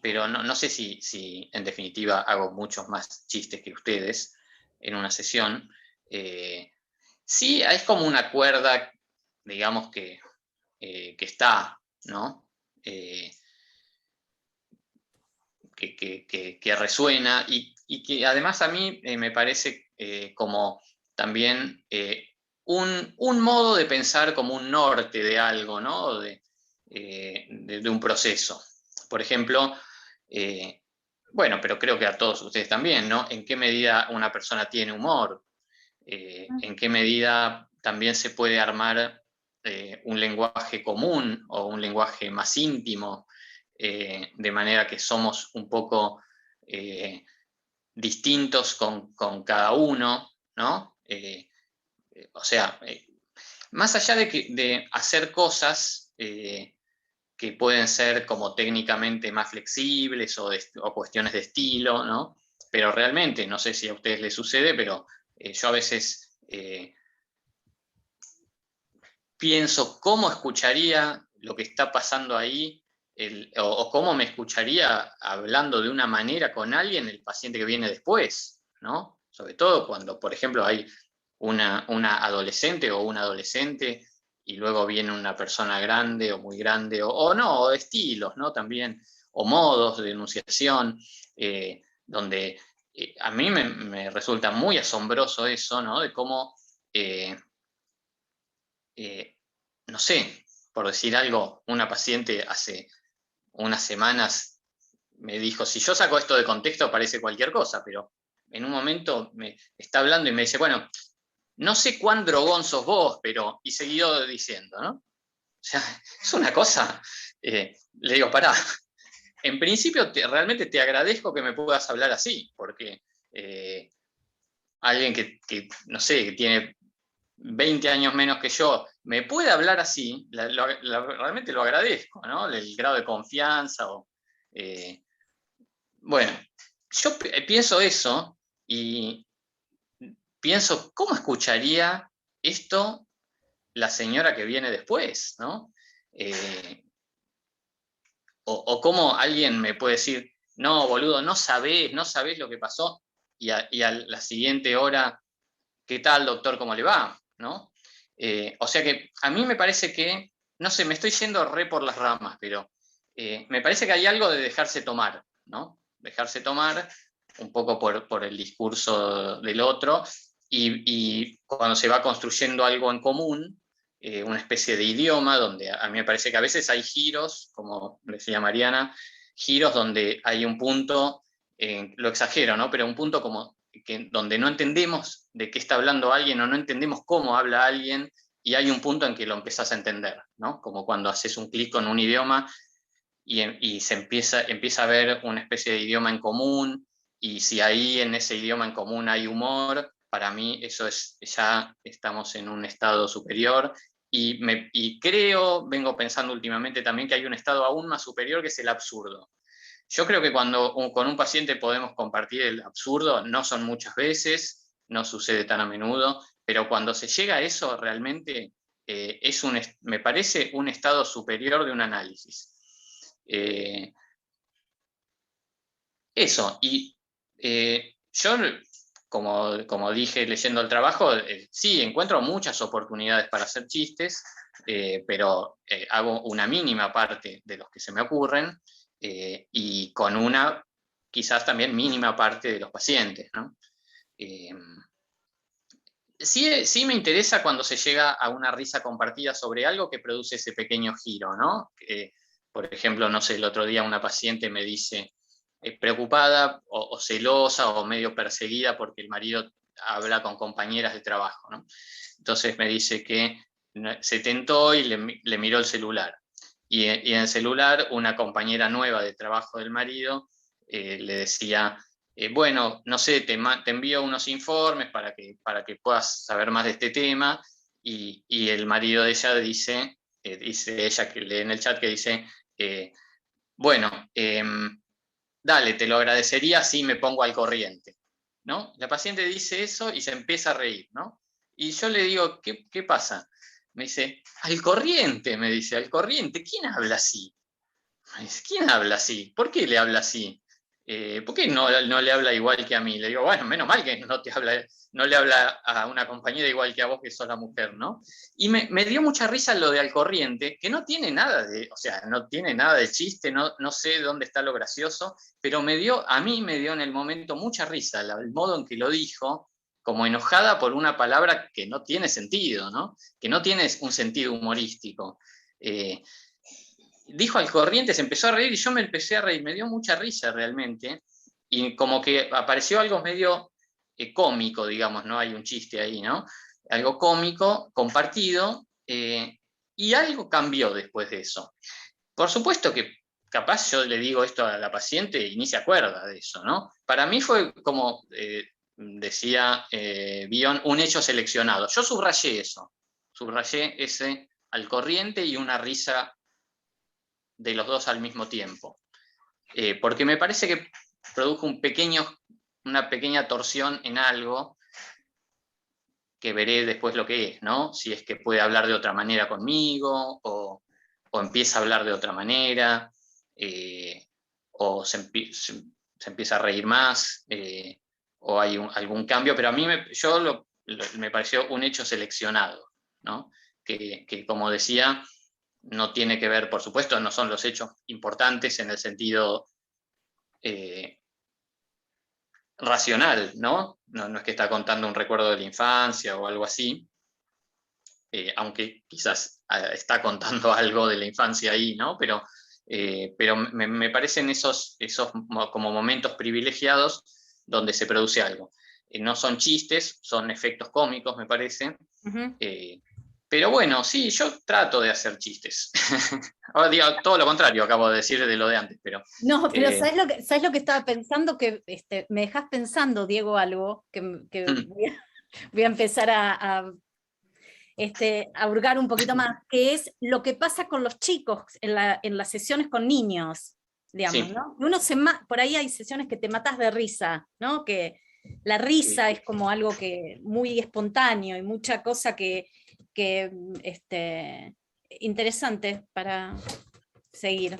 [SPEAKER 3] pero no sé si en definitiva hago muchos más chistes que ustedes en una sesión. Sí, es como una cuerda, digamos, que está, ¿no? Que resuena y que además a mí me parece como también un modo de pensar como un norte de algo, ¿no? De un proceso. Por ejemplo, bueno, pero creo que a todos ustedes también, ¿no? ¿En qué medida una persona tiene humor? ¿En qué medida también se puede armar un lenguaje común o un lenguaje más íntimo? De manera que somos un poco distintos con cada uno, ¿no? O sea, más allá de hacer cosas que pueden ser como técnicamente más flexibles o cuestiones de estilo, ¿no? Pero realmente, no sé si a ustedes les sucede, pero yo a veces pienso cómo escucharía lo que está pasando ahí o cómo me escucharía hablando de una manera con alguien el paciente que viene después, ¿no? Sobre todo cuando, por ejemplo, hay una adolescente o un adolescente y luego viene una persona grande o muy grande, o no, o estilos, ¿no? También, o modos de enunciación, donde a mí me resulta muy asombroso eso, ¿no? De cómo, no sé, por decir algo, una paciente hace unas semanas me dijo, si yo saco esto de contexto parece cualquier cosa, pero en un momento me está hablando y me dice, bueno, no sé cuán drogón sos vos, pero, y seguido diciendo, ¿no? O sea, es una cosa, le digo, pará, en principio realmente te agradezco que me puedas hablar así, porque alguien que, no sé, que tiene 20 años menos que yo, me puede hablar así, realmente lo agradezco, ¿no? El grado de confianza. Bueno, yo pienso eso y pienso, ¿cómo escucharía esto la señora que viene después, ¿no? O cómo alguien me puede decir, no, boludo, no sabés lo que pasó, y a la siguiente hora, ¿qué tal, doctor? ¿Cómo le va? ¿No? O sea que a mí me parece que, no sé, me estoy yendo re por las ramas, pero me parece que hay algo de dejarse tomar, ¿no? Dejarse tomar un poco por el discurso del otro, y cuando se va construyendo algo en común, una especie de idioma, donde a mí me parece que a veces hay giros, como decía Mariana, giros donde hay un punto, lo exagero, ¿no? Pero un punto como donde no entendemos de qué está hablando alguien o no entendemos cómo habla alguien, y hay un punto en que lo empezás a entender, ¿no? Como cuando haces un clic con un idioma y se empieza a ver una especie de idioma en común, y si ahí en ese idioma en común hay humor, para mí eso es, ya estamos en un estado superior, y creo, vengo pensando últimamente también que hay un estado aún más superior, que es el absurdo. Yo creo que cuando con un paciente podemos compartir el absurdo, no son muchas veces, no sucede tan a menudo, pero cuando se llega a eso realmente me parece un estado superior de un análisis. Eso, y yo, como dije leyendo el trabajo, sí, encuentro muchas oportunidades para hacer chistes, pero hago una mínima parte de los que se me ocurren, y con una quizás también mínima parte de los pacientes, ¿no? Sí me interesa cuando se llega a una risa compartida sobre algo que produce ese pequeño giro, ¿no? Por ejemplo, no sé, el otro día una paciente me dice, preocupada o celosa o medio perseguida porque el marido habla con compañeras de trabajo, ¿no? Entonces me dice que se tentó y le miró el celular. Y en el celular una compañera nueva de trabajo del marido le decía, bueno, no sé, te envío unos informes para que puedas saber más de este tema, y el marido de ella dice ella que lee en el chat que dice, bueno, dale, te lo agradecería si me pongo al corriente, ¿no? La paciente dice eso y se empieza a reír, ¿no? Y yo le digo, ¿qué pasa? Me dice, al corriente, me dice, al corriente, ¿quién habla así? Me dice, ¿quién habla así? ¿Por qué le habla así? ¿Por qué no le habla igual que a mí? Le digo, bueno, menos mal que no le habla a una compañera igual que a vos, que sos la mujer, ¿no? Y me dio mucha risa lo de al corriente, que no tiene nada no tiene nada de chiste, no sé dónde está lo gracioso, pero a mí me dio en el momento mucha risa el modo en que lo dijo, como enojada por una palabra que no tiene sentido, ¿no? Que no tiene un sentido humorístico. Dijo al corriente, se empezó a reír y yo me empecé a reír, me dio mucha risa realmente, y como que apareció algo medio cómico, digamos, ¿no? Hay un chiste ahí, ¿no? Algo cómico, compartido, y algo cambió después de eso. Por supuesto que capaz yo le digo esto a la paciente y ni se acuerda de eso, ¿no? Para mí fue como, decía Bion, un hecho seleccionado. Yo subrayé eso, subrayé ese al corriente y una risa de los dos al mismo tiempo. Porque me parece que produjo una pequeña torsión en algo que veré después lo que es, ¿no? Si es que puede hablar de otra manera conmigo, o empieza a hablar de otra manera, o se empieza a reír más, o hay algún cambio, pero a mí me pareció un hecho seleccionado, ¿no? Que como decía, no tiene que ver, por supuesto, no son los hechos importantes en el sentido racional, ¿no? No es que está contando un recuerdo de la infancia o algo así, aunque quizás está contando algo de la infancia ahí, ¿no? Pero me parecen esos como momentos privilegiados donde se produce algo. No son chistes, son efectos cómicos, me parece. Pero bueno, sí, yo trato de hacer chistes. Ahora digo todo lo contrario, acabo de decir de lo de antes, pero...
[SPEAKER 9] No, pero ¿sabes lo que estaba pensando? Que me dejas pensando, Diego, algo que voy a empezar a hurgar un poquito más, que es lo que pasa con los chicos en las sesiones con niños, digamos,
[SPEAKER 3] Sí.
[SPEAKER 9] ¿no? Por ahí hay sesiones que te matas de risa, ¿no? Que la risa es como algo que muy espontáneo y mucha cosa que interesante para seguir.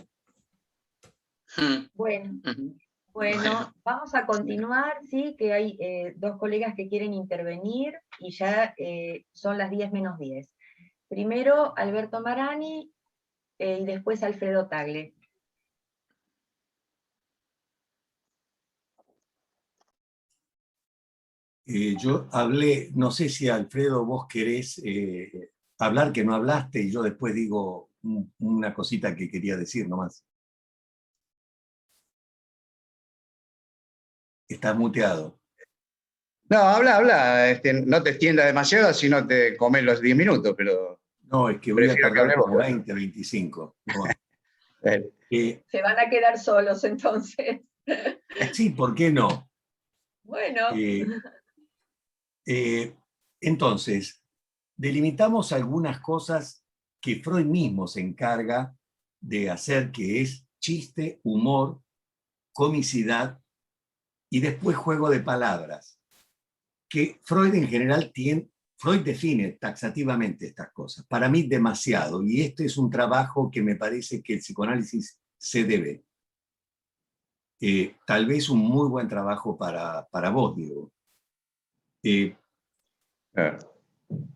[SPEAKER 2] Bueno, vamos a continuar, sí, que hay dos colegas que quieren intervenir y ya son las 10 menos 10. Primero Alberto Marani y después Alfredo Tagle.
[SPEAKER 7] Yo hablé, no sé si Alfredo vos querés hablar, que no hablaste, y yo después digo una cosita que quería decir nomás. Estás muteado.
[SPEAKER 10] No, habla, no te extiendas demasiado si no te comes los 10 minutos, pero
[SPEAKER 7] No, es que voy a
[SPEAKER 10] prefiero que
[SPEAKER 7] tardar
[SPEAKER 10] hable
[SPEAKER 7] como
[SPEAKER 10] vos.
[SPEAKER 7] 20, 25. No más.
[SPEAKER 2] Se van a quedar solos entonces.
[SPEAKER 7] Sí, ¿por qué no?
[SPEAKER 2] Bueno.
[SPEAKER 7] Entonces, delimitamos algunas cosas que Freud mismo se encarga de hacer, que es chiste, humor, comicidad y después juego de palabras, que Freud en general Freud define taxativamente estas cosas, para mí demasiado, y este es un trabajo que me parece que el psicoanálisis se debe. Tal vez un muy buen trabajo para vos, Diego.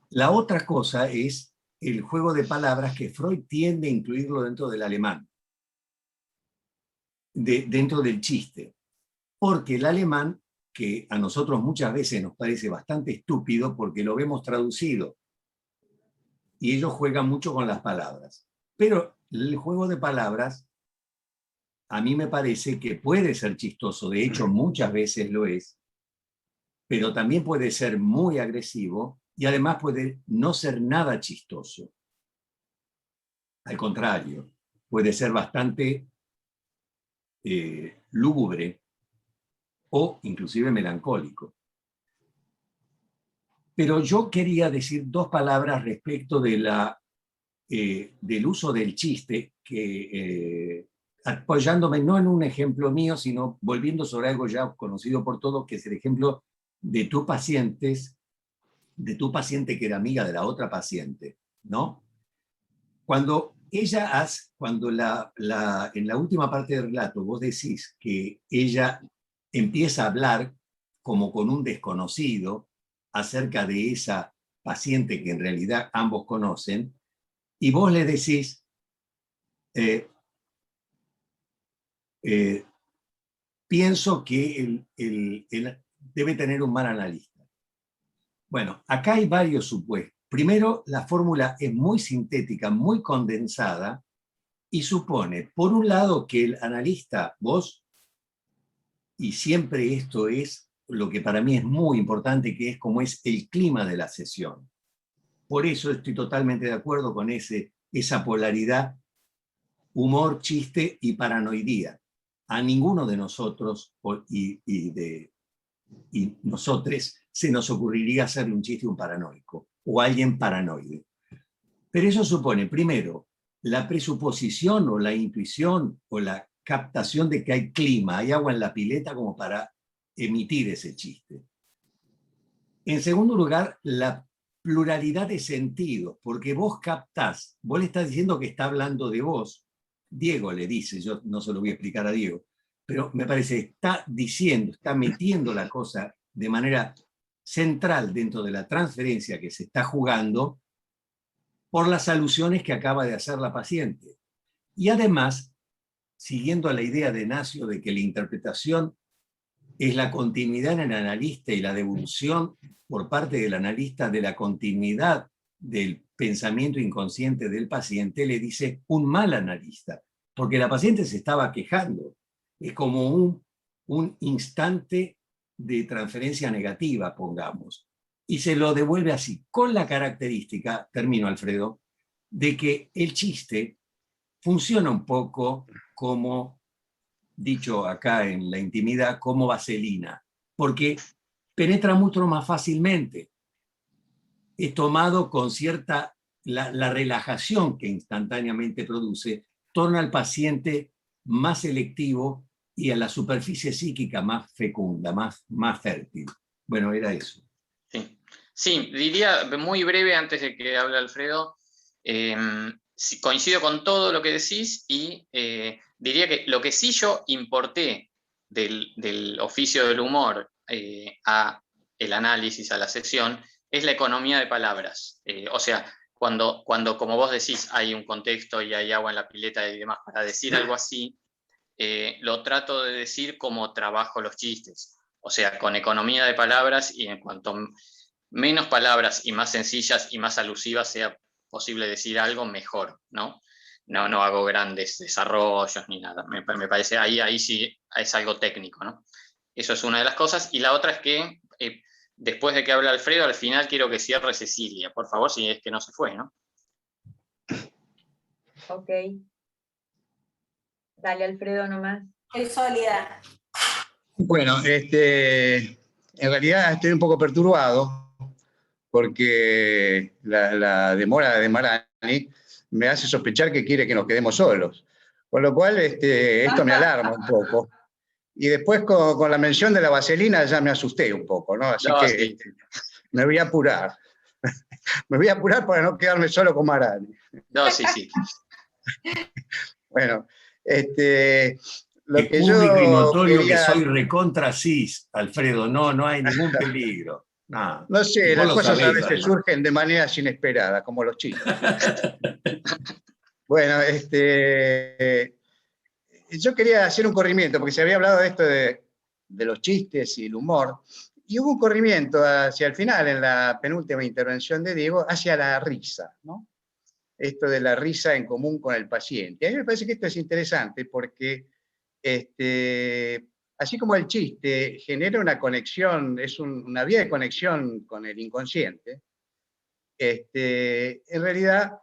[SPEAKER 7] La otra cosa es el juego de palabras que Freud tiende a incluirlo dentro del alemán, dentro del chiste, porque el alemán, que a nosotros muchas veces nos parece bastante estúpido porque lo vemos traducido y ellos juegan mucho con las palabras, pero el juego de palabras a mí me parece que puede ser chistoso, de hecho muchas veces lo es, pero también puede ser muy agresivo y además puede no ser nada chistoso. Al contrario, puede ser bastante lúgubre o inclusive melancólico. Pero yo quería decir dos palabras respecto de del uso del chiste, que apoyándome no en un ejemplo mío, sino volviendo sobre algo ya conocido por todos, que es el ejemplo de tu paciente que era amiga de la otra paciente, ¿no? Cuando en la última parte del relato vos decís que ella empieza a hablar como con un desconocido acerca de esa paciente que en realidad ambos conocen, y vos le decís, pienso que él debe tener un mal analista. Bueno, acá hay varios supuestos. Primero, la fórmula es muy sintética, muy condensada, y supone, por un lado, que el analista, vos, y siempre esto es lo que para mí es muy importante, que es como es el clima de la sesión. Por eso estoy totalmente de acuerdo con esa polaridad, humor, chiste y paranoidía. A ninguno de nosotros y nosotres se nos ocurriría hacerle un chiste a un paranoico o a alguien paranoide. Pero eso supone, primero, la presuposición o la intuición o la captación de que hay clima, hay agua en la pileta como para emitir ese chiste. En segundo lugar, la pluralidad de sentidos, porque vos captás, vos le estás diciendo que está hablando de vos, Diego le dice, yo no se lo voy a explicar a Diego, pero me parece, está diciendo, está metiendo la cosa de manera central dentro de la transferencia que se está jugando por las alusiones que acaba de hacer la paciente. Y además, siguiendo a la idea de Nacio de que la interpretación es la continuidad en el analista y la devolución por parte del analista de la continuidad del pensamiento inconsciente del paciente, le dice un mal analista, porque la paciente se estaba quejando. Es como un instante de transferencia negativa, pongamos, y se lo devuelve así, con la característica, termino Alfredo, de que el chiste funciona un poco como, dicho acá en la intimidad, como vaselina, porque penetra mucho más fácilmente. Es tomado con cierta, la relajación que instantáneamente produce, torna al paciente más selectivo y a la superficie psíquica más fecunda, más fértil. Bueno, era eso.
[SPEAKER 3] Sí, diría muy breve antes de que hable Alfredo, coincido con todo lo que decís y diría que lo que sí yo importé del oficio del humor a el análisis, a la sesión, es la economía de palabras. O sea, cuando, como vos decís, hay un contexto y hay agua en la pileta y demás, para decir algo así, lo trato de decir como trabajo los chistes. O sea, con economía de palabras y en cuanto menos palabras y más sencillas y más alusivas sea posible decir algo, mejor, ¿no? No hago grandes desarrollos ni nada. Me parece ahí sí es algo técnico, ¿no? Eso es una de las cosas. Y la otra es que después de que hable Alfredo, al final quiero que cierre Cecilia, por favor, si es que no se fue, ¿no?
[SPEAKER 2] Ok. Dale, Alfredo, nomás.
[SPEAKER 4] Estoy sólida.
[SPEAKER 10] Bueno, en realidad estoy un poco perturbado porque la demora de Marani me hace sospechar que quiere que nos quedemos solos. Con lo cual, esto me alarma un poco. Y después con la mención de la vaselina ya me asusté un poco, ¿no? Así que
[SPEAKER 3] Sí.
[SPEAKER 10] me voy a apurar. Me voy a apurar para no quedarme solo con Marani.
[SPEAKER 3] No, sí.
[SPEAKER 10] Bueno, lo
[SPEAKER 7] Es
[SPEAKER 10] que
[SPEAKER 7] público y
[SPEAKER 10] yo
[SPEAKER 7] notorio
[SPEAKER 10] quería...
[SPEAKER 7] que soy recontra cis, Alfredo. No hay ningún peligro.
[SPEAKER 10] No sé,
[SPEAKER 7] Y vos
[SPEAKER 10] las
[SPEAKER 7] lo
[SPEAKER 10] cosas a
[SPEAKER 7] sabés,
[SPEAKER 10] veces
[SPEAKER 7] además.
[SPEAKER 10] surgen de maneras inesperadas, como los chistes. Bueno, yo quería hacer un corrimiento, porque se había hablado de esto de los chistes y el humor, y hubo un corrimiento hacia el final, en la penúltima intervención de Diego, hacia la risa, ¿no? Esto de la risa en común con el paciente. A mí me parece que esto es interesante porque así como el chiste genera una conexión, es una vía de conexión con el inconsciente, en realidad,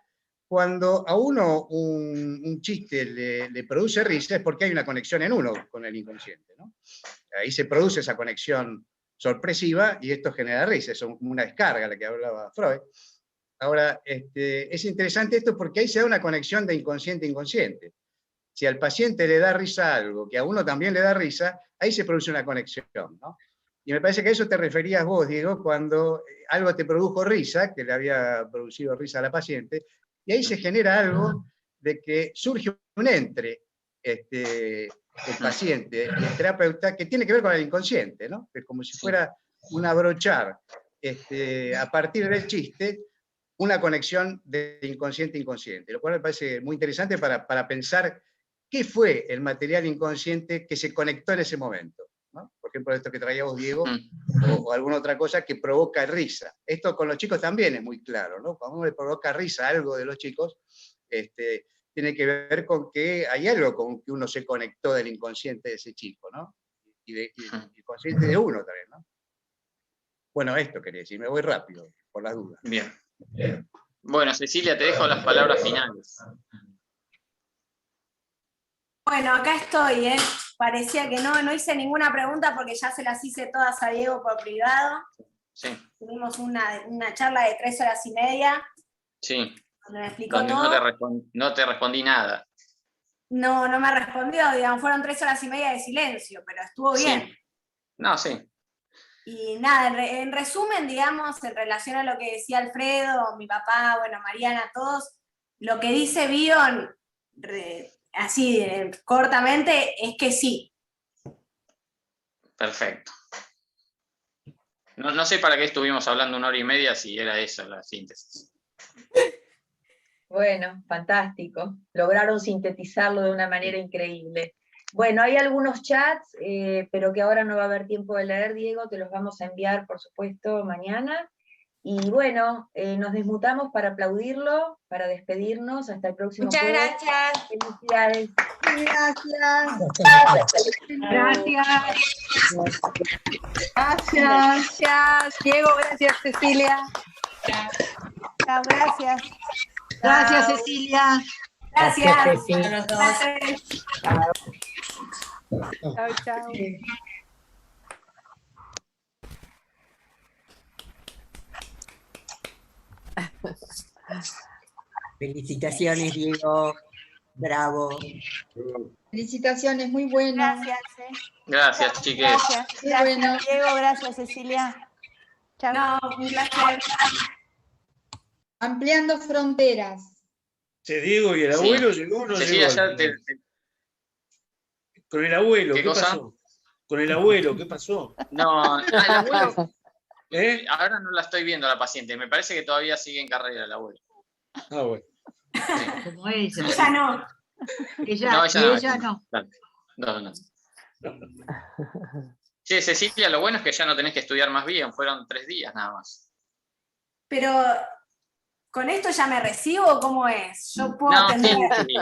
[SPEAKER 10] cuando a uno un chiste le produce risa es porque hay una conexión en uno con el inconsciente, ¿no? Ahí se produce esa conexión sorpresiva y esto genera risa, es como una descarga, la que hablaba Freud. Ahora, es interesante esto porque ahí se da una conexión de inconsciente a inconsciente. Si al paciente le da risa algo, que a uno también le da risa, ahí se produce una conexión, ¿no? Y me parece que a eso te referías vos, Diego, cuando algo te produjo risa, que le había producido risa a la paciente, y ahí se genera algo de que surge un entre el paciente y el terapeuta que tiene que ver con el inconsciente, ¿no? Es como si fuera un abrochar a partir del chiste una conexión de inconsciente a inconsciente, lo cual me parece muy interesante para pensar qué fue el material inconsciente que se conectó en ese momento, ¿no? Por ejemplo, esto que traía vos, Diego, o alguna otra cosa que provoca risa. Esto con los chicos también es muy claro, ¿no? Cuando uno le provoca risa algo de los chicos, tiene que ver con que hay algo con que uno se conectó del inconsciente de ese chico, ¿no? Y del inconsciente de uno también, ¿no? Bueno, esto quería decir, me voy rápido, por las dudas.
[SPEAKER 3] Bien. Bueno, Cecilia, te dejo las palabras finales.
[SPEAKER 4] Bueno, acá estoy, ¿eh? Parecía que no hice ninguna pregunta porque ya se las hice todas a Diego por privado.
[SPEAKER 3] Sí.
[SPEAKER 4] Tuvimos una charla de 3 horas y media.
[SPEAKER 3] Sí.
[SPEAKER 4] Donde me explicó
[SPEAKER 3] Donde
[SPEAKER 4] todo.
[SPEAKER 3] no te respondí nada.
[SPEAKER 4] No me respondió, digamos, fueron 3 horas y media de silencio, pero estuvo bien.
[SPEAKER 3] Sí. No, sí.
[SPEAKER 4] Y nada, en resumen, digamos, en relación a lo que decía Alfredo, mi papá, bueno, Mariana, todos, lo que dice Bion, así cortamente, es que sí.
[SPEAKER 3] Perfecto. No sé para qué estuvimos hablando 1 hora y media si era eso la síntesis.
[SPEAKER 2] Bueno, fantástico. Lograron sintetizarlo de una manera increíble. Bueno, hay algunos chats, pero que ahora no va a haber tiempo de leer, Diego, te los vamos a enviar, por supuesto, mañana. Y bueno, nos desmutamos para aplaudirlo, para despedirnos. Hasta el próximo
[SPEAKER 11] Muchas
[SPEAKER 2] jueves.
[SPEAKER 11] gracias.
[SPEAKER 2] Felicidades.
[SPEAKER 11] Gracias, Diego, gracias, Cecilia.
[SPEAKER 8] Chao, gracias.
[SPEAKER 11] Gracias, Cecilia.
[SPEAKER 4] Gracias.
[SPEAKER 8] Chao, chao.
[SPEAKER 12] Felicitaciones, Diego. Bravo.
[SPEAKER 11] Felicitaciones, muy bueno.
[SPEAKER 8] Gracias.
[SPEAKER 3] Gracias, chiques.
[SPEAKER 8] Gracias,
[SPEAKER 11] bueno.
[SPEAKER 8] Diego, gracias, Cecilia. Chao.
[SPEAKER 4] No, un placer.
[SPEAKER 11] Ampliando fronteras.
[SPEAKER 1] Che, Diego, ¿y el abuelo llegó o no
[SPEAKER 3] Cecilia,
[SPEAKER 1] llegó?
[SPEAKER 3] ya
[SPEAKER 1] Con el abuelo, ¿qué
[SPEAKER 3] cosa?
[SPEAKER 1] pasó? Con el abuelo, ¿qué pasó?
[SPEAKER 3] No, el abuelo. Ahora no la estoy viendo a la paciente. Me parece que todavía sigue en carrera el abuelo.
[SPEAKER 1] Ah, bueno.
[SPEAKER 12] Como ella.
[SPEAKER 4] Ella no.
[SPEAKER 12] Ella no.
[SPEAKER 3] No. Che, Cecilia, lo bueno es que ya no tenés que estudiar más bien, fueron 3 días nada más.
[SPEAKER 4] Pero, ¿con esto ya me recibo o cómo es? Yo puedo
[SPEAKER 3] No,
[SPEAKER 4] atender.
[SPEAKER 3] sí.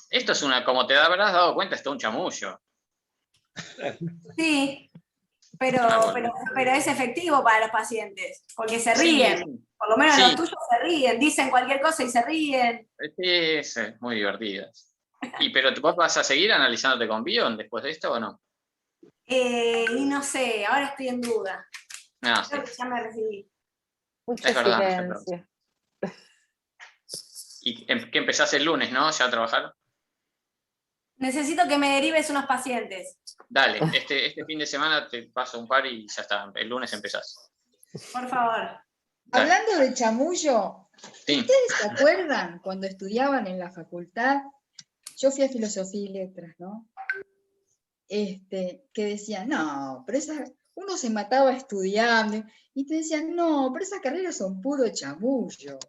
[SPEAKER 3] Esto es como te habrás dado cuenta, es todo un chamullo.
[SPEAKER 4] Sí, pero es efectivo para los pacientes, porque se ríen.
[SPEAKER 3] Sí,
[SPEAKER 4] Por lo menos
[SPEAKER 3] sí.
[SPEAKER 4] los tuyos se ríen, dicen cualquier cosa y se ríen.
[SPEAKER 3] Sí, muy divertidas. Pero vos vas a seguir analizándote con Bion después de esto o no?
[SPEAKER 4] Y no sé, ahora estoy en duda.
[SPEAKER 3] No, sí.
[SPEAKER 4] Creo que ya me recibí.
[SPEAKER 13] Mucho
[SPEAKER 3] Es verdad,
[SPEAKER 13] silencio.
[SPEAKER 3] Y que empezás el lunes, ¿no? Ya a trabajar.
[SPEAKER 4] Necesito que me derives unos pacientes.
[SPEAKER 3] Dale, este fin de semana te paso un par y ya está. El lunes empezás.
[SPEAKER 4] Por favor.
[SPEAKER 3] Dale.
[SPEAKER 11] Hablando de chamullo,
[SPEAKER 3] Sí.
[SPEAKER 11] ¿ustedes se acuerdan cuando estudiaban en la facultad? Yo fui a Filosofía y Letras, ¿no? Que decían, no, pero uno se mataba estudiando, y te decían, no, pero esas carreras son puro chamullo.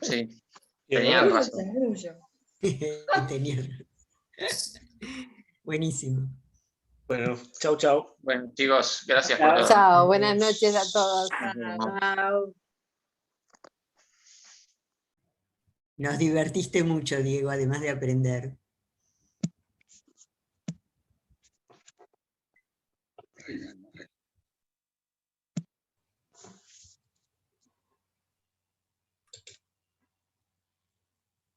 [SPEAKER 3] Sí,
[SPEAKER 1] tenían
[SPEAKER 11] Puro
[SPEAKER 3] razón.
[SPEAKER 11] chamullo.
[SPEAKER 12] Tenían. Buenísimo.
[SPEAKER 1] Bueno, chau.
[SPEAKER 3] Bueno, chicos, gracias por todo.
[SPEAKER 13] Chao, buenas noches a todos.
[SPEAKER 12] Chao. Nos divertiste mucho, Diego, además de aprender.
[SPEAKER 10] Ay, no.